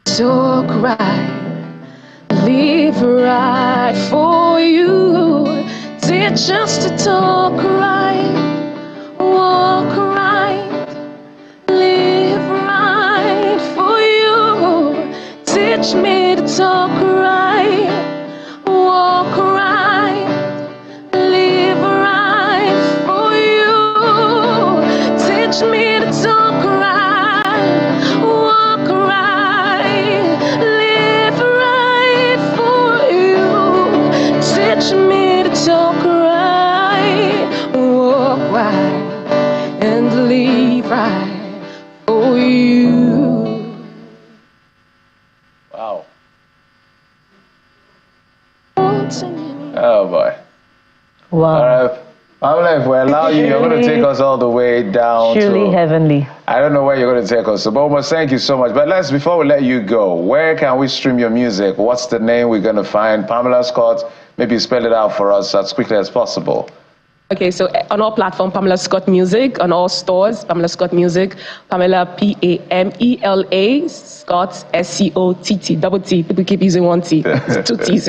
talk right, live right for you. Teach us to talk right, walk right, live right for you. Teach me to talk right, walk right, live right for you. Teach me to talk right, walk right, live right for you. Teach me to talk right, walk right, and live right for you. Wow. Oh boy. Wow. Pamela, if we allow you, you're going to take us all the way down Truly to heavenly. I don't know where you're going to take us. So, but we must thank you so much. But before we let you go, where can we stream your music? What's the name we're going to find? Pamela Scott, maybe spell it out for us as quickly as possible. Okay, so on all platforms, Pamela Scott Music, on all stores, Pamela Scott Music, Pamela, P-A-M-E-L-A, Scott, S-C-O-T-T, double T. People keep using one T. It's two T's.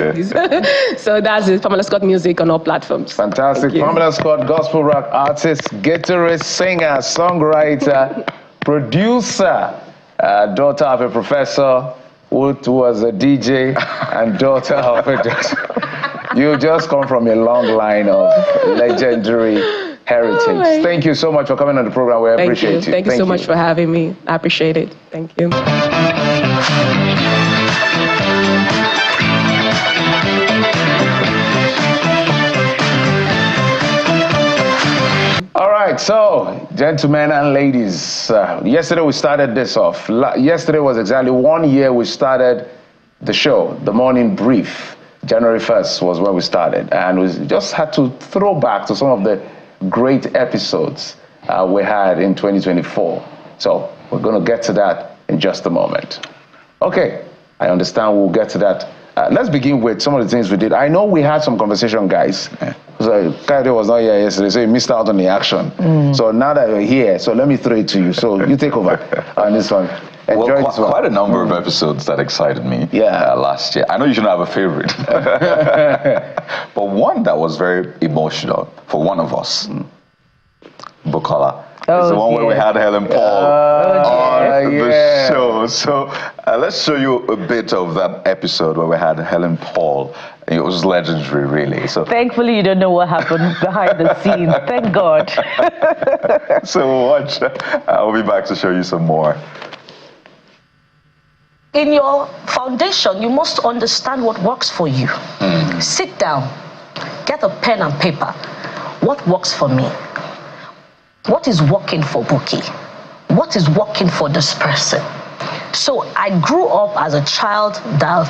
So that's it, Pamela Scott Music on all platforms. Fantastic. Pamela Scott, gospel rock artist, guitarist, singer, songwriter, producer, daughter of a professor who was a DJ, and daughter of a doctor. You just come from a long line of legendary heritage. Thank you so much for coming on the program. We appreciate you. Thank you so much for having me. I appreciate it. Thank you. All right, so gentlemen and ladies, yesterday we started this off. Yesterday was exactly 1 year we started the show, the morning brief. January 1st was when we started, and we just had to throw back to some of the great episodes we had in 2024. So we're going to get to that in just a moment. Okay, I understand we'll get to that. Let's begin with some of the things we did. I know we had some conversation, guys. So Kaide was not here yesterday, so he missed out on the action. So now that you're here, so let me throw it to you. So you take over on this one. Well, quite a number of episodes that excited me last year. I know you shouldn't have a favorite, but one that was very emotional for one of us, Bukola. It's the one where we had Helen Paul on the show. So let's show you a bit of that episode where we had Helen Paul. It was legendary, really. So thankfully, you don't know what happened behind the scenes. Thank God. So watch. I'll be back to show you some more. in your foundation, you must understand what works for you. Sit down, get a pen and paper. What works for me? What is working for Buki? What is working for this person? So I grew up as a child that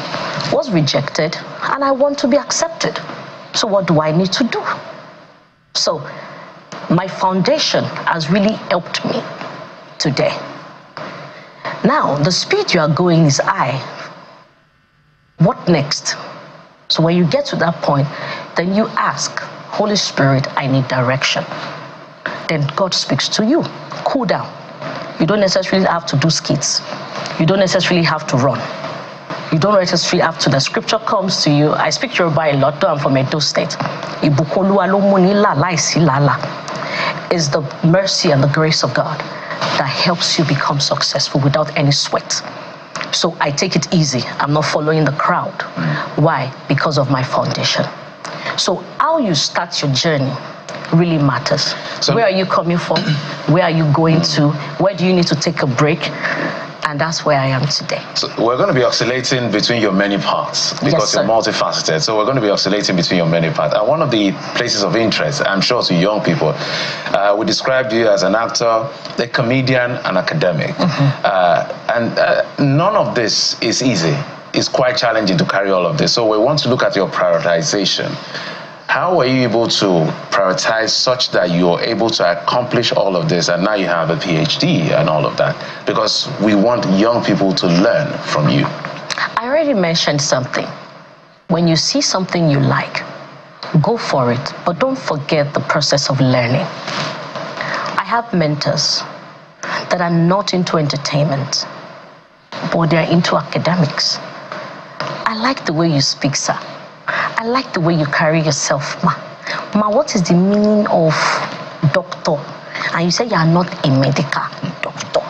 was rejected, and I want to be accepted. So what do I need to do? So my foundation has really helped me today. Now, the speed you are going is high. What next? So when you get to that point, then you ask, Holy Spirit, I need direction. Then God speaks to you. Cool down. You don't necessarily have to do skits. You don't necessarily have to run. You don't necessarily have to. The scripture comes to you. I speak Yoruba a lot, though I'm from Edo State. Is the mercy and the grace of God that helps you become successful without any sweat. So I take it easy. I'm not following the crowd. Why? Because of my foundation. So how you start your journey really matters. So where are you coming from? Where are you going to? Where do you need to take a break? And that's where I am today. So we're going to be oscillating between your many parts because you're multifaceted. So we're going to be oscillating between your many parts. And one of the places of interest, I'm sure to young people, we described you as an actor, a comedian, an academic. None of this is easy. It's quite challenging to carry all of this. So we want to look at your prioritization. How were you able to prioritize such that you're able to accomplish all of this, and now you have a PhD and all of that? Because we want young people to learn from you. I already mentioned something. When you see something you like, go for it, but don't forget the process of learning. I have mentors that are not into entertainment, but they're into academics. I like the way you speak, sir. I like the way you carry yourself, ma. Ma, what is the meaning of doctor? And you say you are not a medical doctor.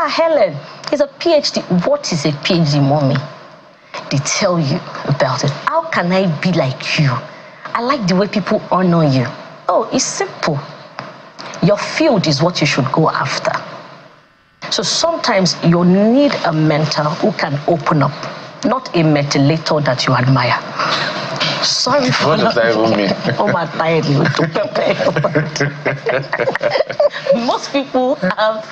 Helen, it's a PhD. What is a PhD, mommy? They tell you about it. How can I be like you? I like the way people honor you. Oh, it's simple. Your field is what you should go after. So sometimes you need a mentor who can open up, not a metilator that you admire. Sorry for what does that even mean? Oh, my tired you to Most people have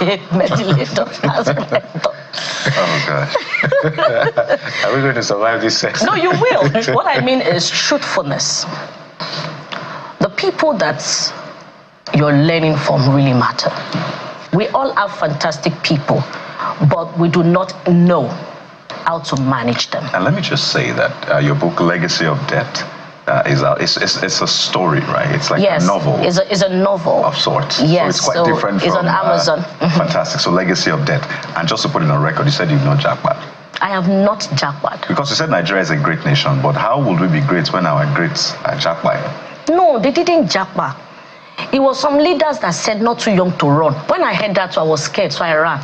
a metilator as a mentor. Oh, God. Are we going to survive this session? No, you will. What I mean is truthfulness. The people that you're learning from really matter. We all have fantastic people, but we do not know how to manage them. And let me just say that your book, Legacy of Debt, it's a story, right? It's like a novel. It's a novel. Of sorts. Yes, so it's quite different it's from... on Amazon. Fantastic. So Legacy of Debt. And just to put it on record, you said you've not jackpot. I have not jackpot. Because you said Nigeria is a great nation, but how would we be great when our greats are jackpot? No, they didn't jackpot. It was some leaders that said not too young to run. When I heard that, I was scared, so I ran.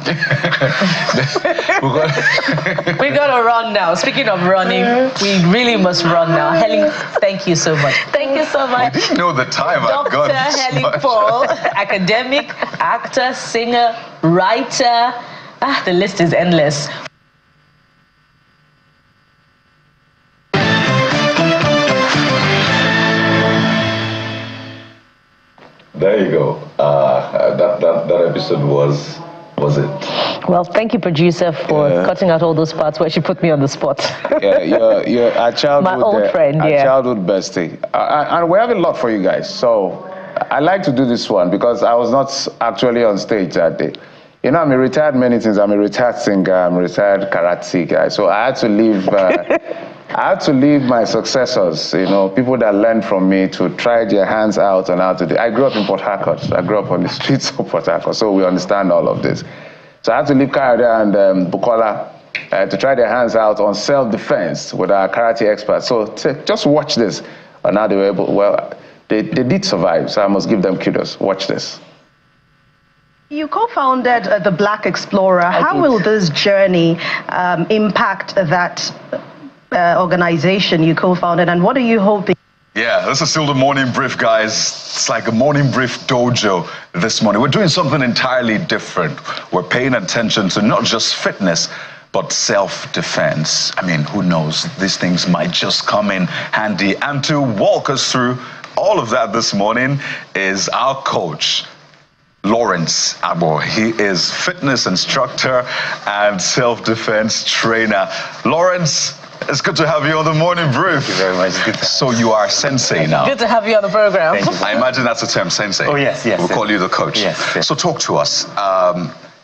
We gotta run now. Speaking of running, we really must run now. Helen, thank you so much. Thank you so much. We didn't know the time. Dr. Helen Paul, academic, actor, singer, writer. The list is endless. There you go. That episode was it. Well, thank you, producer, for cutting out all those parts where she put me on the spot. You're our childhood, my old friend, our childhood bestie. And we have a lot for you guys. So I like to do this one because I was not actually on stage that day. You know, I'm a retired many things. I'm a retired singer. I'm a retired karate guy. So I had to leave. I had to leave my successors, you know, people that learned from me to try their hands out on how to do. I grew up in Port Harcourt. I grew up on the streets of Port Harcourt, so we understand all of this. So I had to leave Kayode and Bukola to try their hands out on self-defense with our karate experts. So just watch this on how they were able. Well, they did survive, so I must give them kudos. Watch this. You co-founded the Black Explorer. How will this journey impact that organization you co-founded, and what are you hoping? Yeah, this is still the morning brief, guys. It's like a morning brief dojo this morning. We're doing something entirely different. We're paying attention to not just fitness, but self-defense. I mean, who knows? These things might just come in handy. And to walk us through all of that this morning is our coach, Lawrence Abo. He is fitness instructor and self-defense trainer. Lawrence, it's good to have you on the morning brief. Thank you very much. Good. So you are sensei now. Good to have you on the program. I imagine that's the term, sensei. Oh, yes. We'll call you the coach. Yes. So talk to us.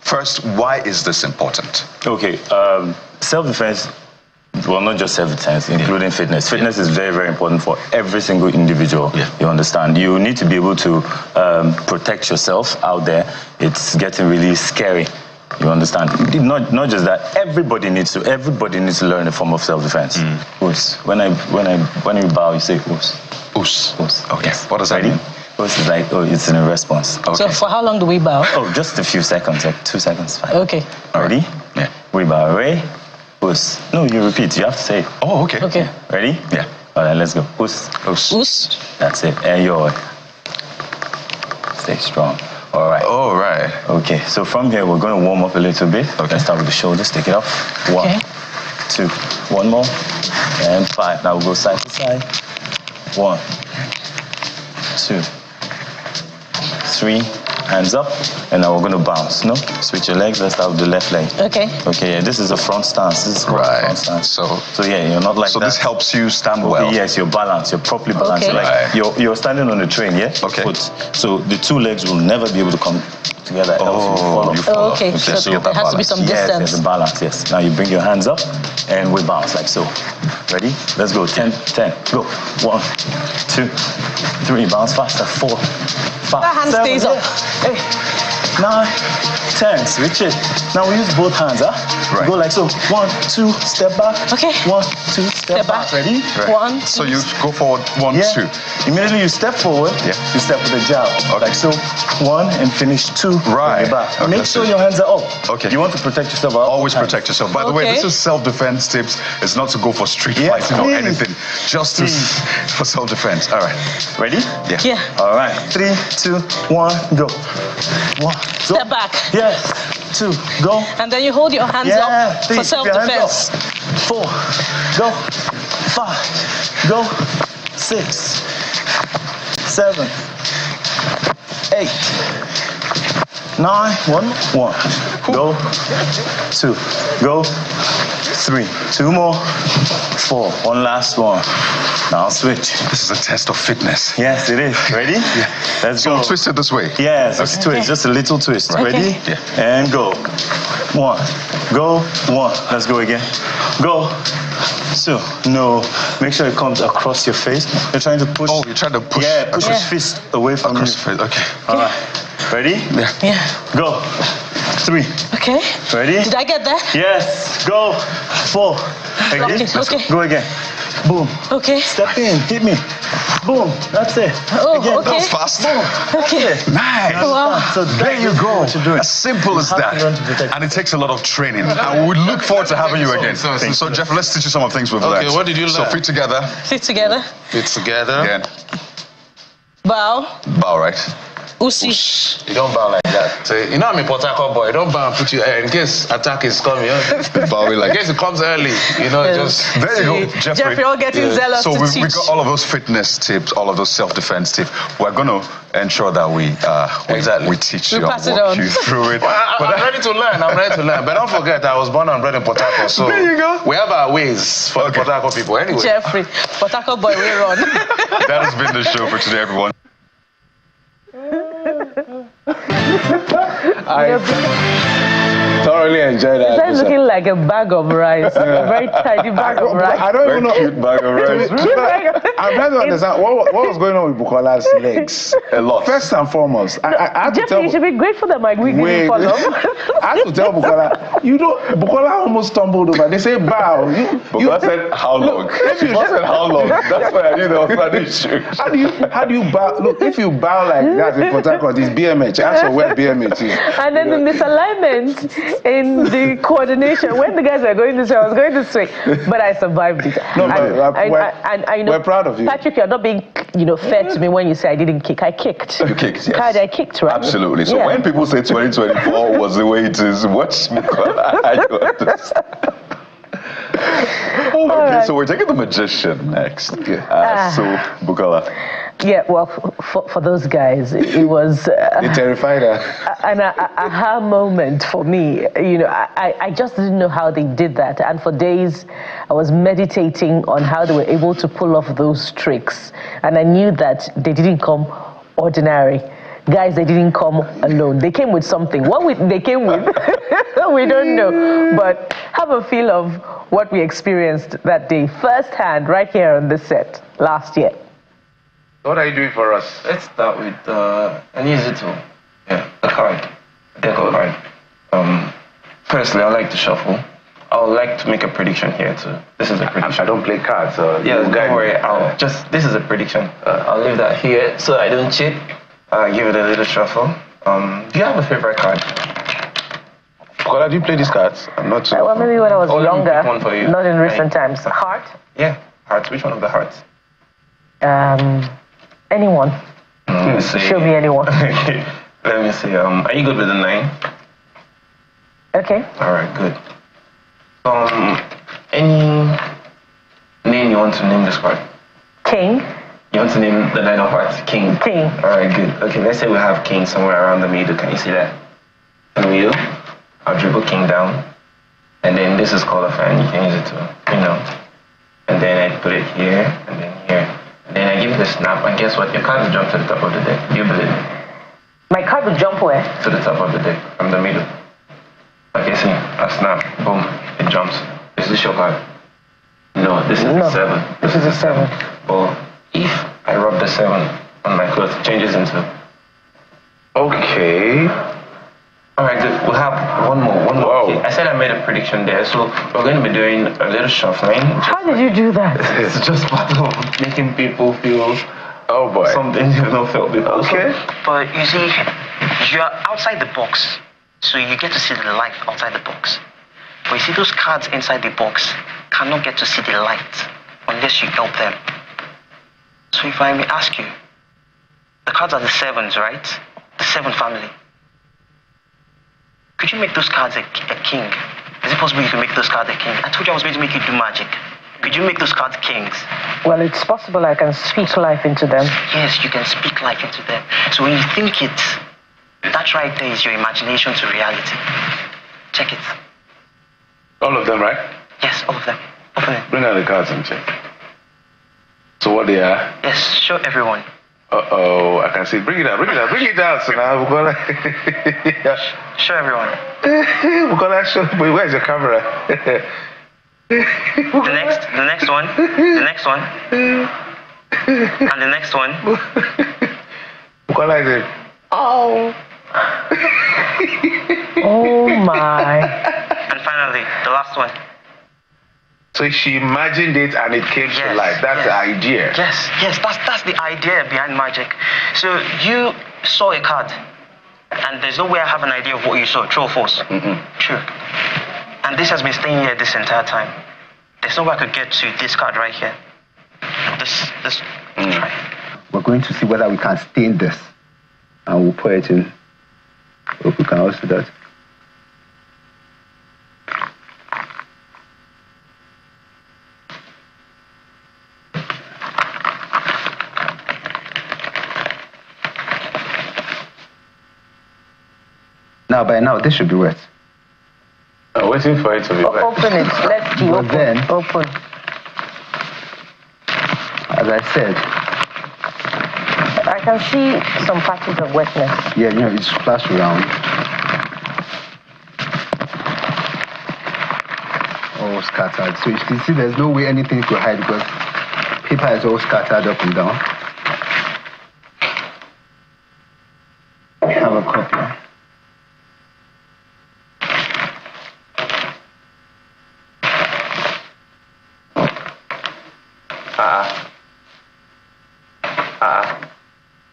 First, why is this important? Okay, self-defense, well, not just self-defense, including fitness. Fitness is very, very important for every single individual, you understand. You need to be able to protect yourself out there. It's getting really scary, you understand. Not just that, everybody needs to learn a form of self-defense. Oos. When you bow, you say oos. Oos. Oos. Okay, Yes. what does that mean? Oos is like, it's in a response. Okay. So for how long do we bow? Oh, just a few seconds, like 2 seconds, fine. Okay. Ready? Yeah. We bow, Ray, oos. No, you repeat, you have to say it. Oh, okay. Okay. Ready? Yeah. All right, let's go. Oos. Oos. Oos. That's it. And your. Stay strong. All right. All right. Okay, so from here, we're going to warm up a little bit. Okay. Let's start with the shoulders. Take it off. 1, 2, 1 more, and 5. Now we'll go side to side. 1, 2, 3. Hands up, and now we're going to bounce. No? Switch your legs. Let's start with the left leg. Okay. Okay, yeah, this is a front stance. This is called a front stance. So yeah, you're not like so that. this helps you stand Okay, well. yes, you're balanced. You're properly balanced. Okay. Like you're standing on the train, yeah? Okay. So the two legs will never be able to come together. Else you fall off. Okay, so there has to be some distance. Yes, there's a balance, yes. Now you bring your hands up and we bounce like so. Ready? Let's go. 10, go. 1, 2, 3. Bounce faster. 4, 5, That hand 7, stays up. 8, 9, 10. Switch it. Now we use both hands, huh? Right. Go like so. 1, 2, step back. Okay. 1, 2, step back. Ready? Right. 1, 2. So you go forward, 1, 2. Immediately you step forward, you step with a jab. Okay. Like so, 1 and finish 2. Right. Back. Okay. Make sure your hands are up. Okay. You want to protect yourself. Always protect yourself. By the way, this is self-defense tips. It's not to go for street fighting or anything. Just for self-defense. All right. Ready? Yeah. All right. 3, 2, 1, go. 1, go. Step back. Yes. 2, go. And then you hold your hands up 3, for self-defense. 4, go. 5, go. 6, 7, 8, 9, 1, go. 2, go. 3, 2 more. 4, one last one. Now switch. This is a test of fitness. Yes, it is. Ready? Let's go. So twist it this way. Yes, just twist, just a little twist. Right. Ready? Yeah. And go. 1, go, 1. Let's go again. Go. 2. No. Make sure it comes across your face. You're trying to push. Oh, you're trying to push. Yeah, push your fist away from Across you. your face. Okay. All right. Ready? Yeah. Go. 3. Okay. Ready? Did I get that? Yes. Go. 4. Again. Okay. Go again. Boom. Okay. Step in. Hit me. Boom. That's it. Oh, Again. okay. That was fast. Boom. Okay. Nice. Wow. So There you go. What you're doing. As simple as You have that. to learn to protect And it takes a lot of training. And we look forward to having you again. So Jeff, let's teach you some of the things we've learned. Okay, what did you So learn? feet together. Feet together. Feet together. Again. Bow. Bow, right? Usi. You don't bow like that. So, you know I'm a Port Harcourt boy. You don't bow and put you in case attack is coming. Bowing like In case it comes early, just... There you go, Jeffrey. Jeffrey, all getting zealous So to we teach. got all of those fitness tips, all of those self-defense tips. We're going to ensure that we teach you We'll and pass it walk on. you through it. I'm ready to learn. I'm ready to learn. But don't forget, I was born and bred in Port Harcourt. So There you go. we have our ways for the Port Harcourt people. Anyway. Jeffrey. Port Harcourt boy, we run. That has been the show for today, everyone. I thoroughly enjoyed that. It's looking like a bag of rice. A very tidy bag of rice. I don't even know. Cute bag of rice. I'm trying to understand what was going on with Bukola's legs. A lot. First and foremost, I had to Jeffrey, tell. you should be grateful that my wig didn't fall off. I had to tell Bukola, Bukola almost stumbled over. They say bow. Bukola said, how long? Bukola said, how long? That's why I knew there was an issue. How do you bow? Look, if you bow like that in Port Harcourt, it's BMH. Ask for where BMH is. And then the misalignment in the coordination. When the guys were going this way, I was going this way, but I survived it. No, and I know, we're proud of you. Patrick, you're not being, fair to me when you say I didn't kick. I kicked. You kicked, yes. I kicked, right? Absolutely. So when people say 2024 was the way it is, watch me. I understand. Okay, so we're taking the magician next. So, Bukola. Yeah, well, for those guys, it was They terrified her. an aha moment for me. I just didn't know how they did that. And for days, I was meditating on how they were able to pull off those tricks. And I knew that they didn't come ordinary. Guys, they didn't come alone. They came with something. What they came with, we don't know. But have a feel of what we experienced that day, firsthand, right here on this set last year. What are you doing for us? Let's start with an easy tool. Yeah, a card. A deck of card. Firstly, I like to shuffle. I would like to make a prediction here too. This is a prediction. I don't play cards, so yeah, don't worry. This is a prediction. I'll leave that here so I don't cheat. Give it a little shuffle. Do you have a favorite card? Bukola, do you play these cards? I'm not sure. Well, maybe when I was younger, one for you. not in recent times. Heart? Yeah, hearts. Which one of the hearts? Anyone. Show me anyone. Let me see. Are you good with the 9? Okay. All right, good. Any name you want to name this card? King. You want to name the 9 of hearts? King. King. All right, good. Okay, let's say we have King somewhere around the middle. Can you see that? In the middle, I'll dribble King down, and then this is called a fan. You can use it to, and then I put it here, and then here. And then I give it a snap, and guess what? Your card will jump to the top of the deck. Do you believe it? My card will jump where? To the top of the deck, from the middle. Okay, see, a snap, boom, it jumps. Is this your card? No, this is the 7. This is a 7. Well, if I rub the 7 on my clothes, it changes into. Okay. All right, good. We'll have one more. Okay. I said I made a prediction there, so we're going to be doing a little shuffling. How did you do that? It's just part of making people feel something you've not felt before. Okay. But you see, you're outside the box, so you get to see the light outside the box. But you see, those cards inside the box cannot get to see the light unless you help them. So if I may ask you, the cards are the 7s, right? The 7 family. Could you make those cards a king? Is it possible you can make those cards a king? I told you I was going to make you do magic. Could you make those cards kings? Well, it's possible I can speak life into them. Yes, you can speak life into them. So when you think it, that right there is your imagination to reality. Check it. All of them, right? Yes, all of them. Open it. Bring out the cards and check. So what they are? Yes, show everyone. Uh-oh, I can see. Bring it out. So now Bukola. Show everyone. Bukola, where's your camera? The next one, and the next one. Bukola is it? Oh. Oh my. And finally, the last one. So she imagined it and it came to life. That's the idea. Yes, that's the idea behind magic. So you saw a card, and there's no way I have an idea of what you saw. True or false? True. And this has been staying here this entire time. There's no way I could get to this card right here. This. Try. We're going to see whether we can stain this, and we'll put it in. Hope we can also do that. Now, by now, this should be wet. I'm waiting for it to be wet. Open it. Let's see. But then, open. As I said, I can see some patches of wetness. Yeah, it's splashed around. All scattered. So you can see there's no way anything could hide because paper is all scattered up and down. I have a copy.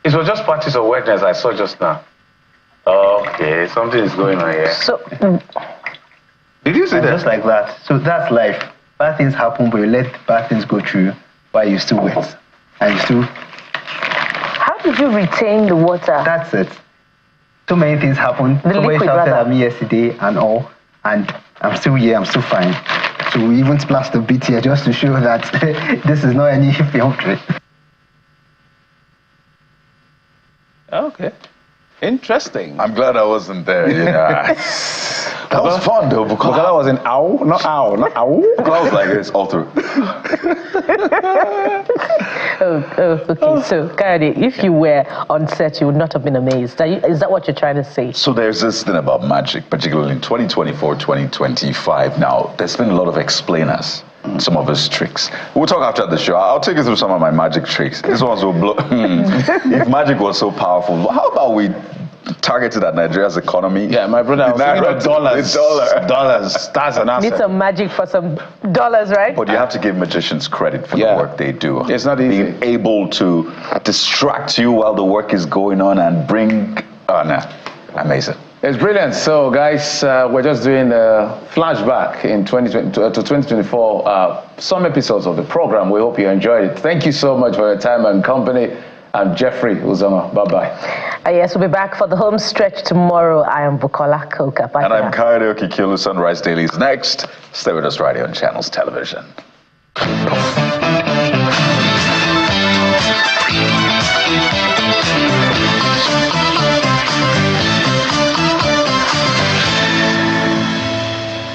It was just patches of wetness I saw just now. Okay, something is going on here. So, See that? Just like that. So that's life. Bad things happen, but you let bad things go through while you still wet. And you still... How did you retain the water? That's it. So many things happen. Somebody shouted at me yesterday and all, and I'm still here, I'm still fine. So we even splashed a bit here just to show that this is not any film trick. Okay. Interesting. I'm glad I wasn't there. Yeah. That was fun though. Because I was in ow, not ow. I was like this all through. Okay. So, Kayode, if you were on set, you would not have been amazed. Is that what you're trying to say? So there's this thing about magic, particularly in 2024, 2025 now. There's been a lot of explainers. Some of his tricks. We'll talk after the show. I'll take you through some of my magic tricks. This one's will blow. If magic was so powerful, how about we targeted at Nigeria's economy? Yeah, my brother, I was thinking of dollars. Dollars. That's an answer. Need some magic for some dollars, right? But you have to give magicians credit for the work they do. It's not easy. Being able to distract you while the work is going on and bring... amazing. It's brilliant. So, guys, we're just doing a flashback in 2024, some episodes of the program. We hope you enjoyed it. Thank you so much for your time and company. I'm Jeffrey Uzoma. Bye-bye. Yes, we'll be back for the home stretch tomorrow. I am Bukola Koka. Bye. And I'm Kayode Okikilu. Sunrise Daily is next. Stay with us right here on Channels Television.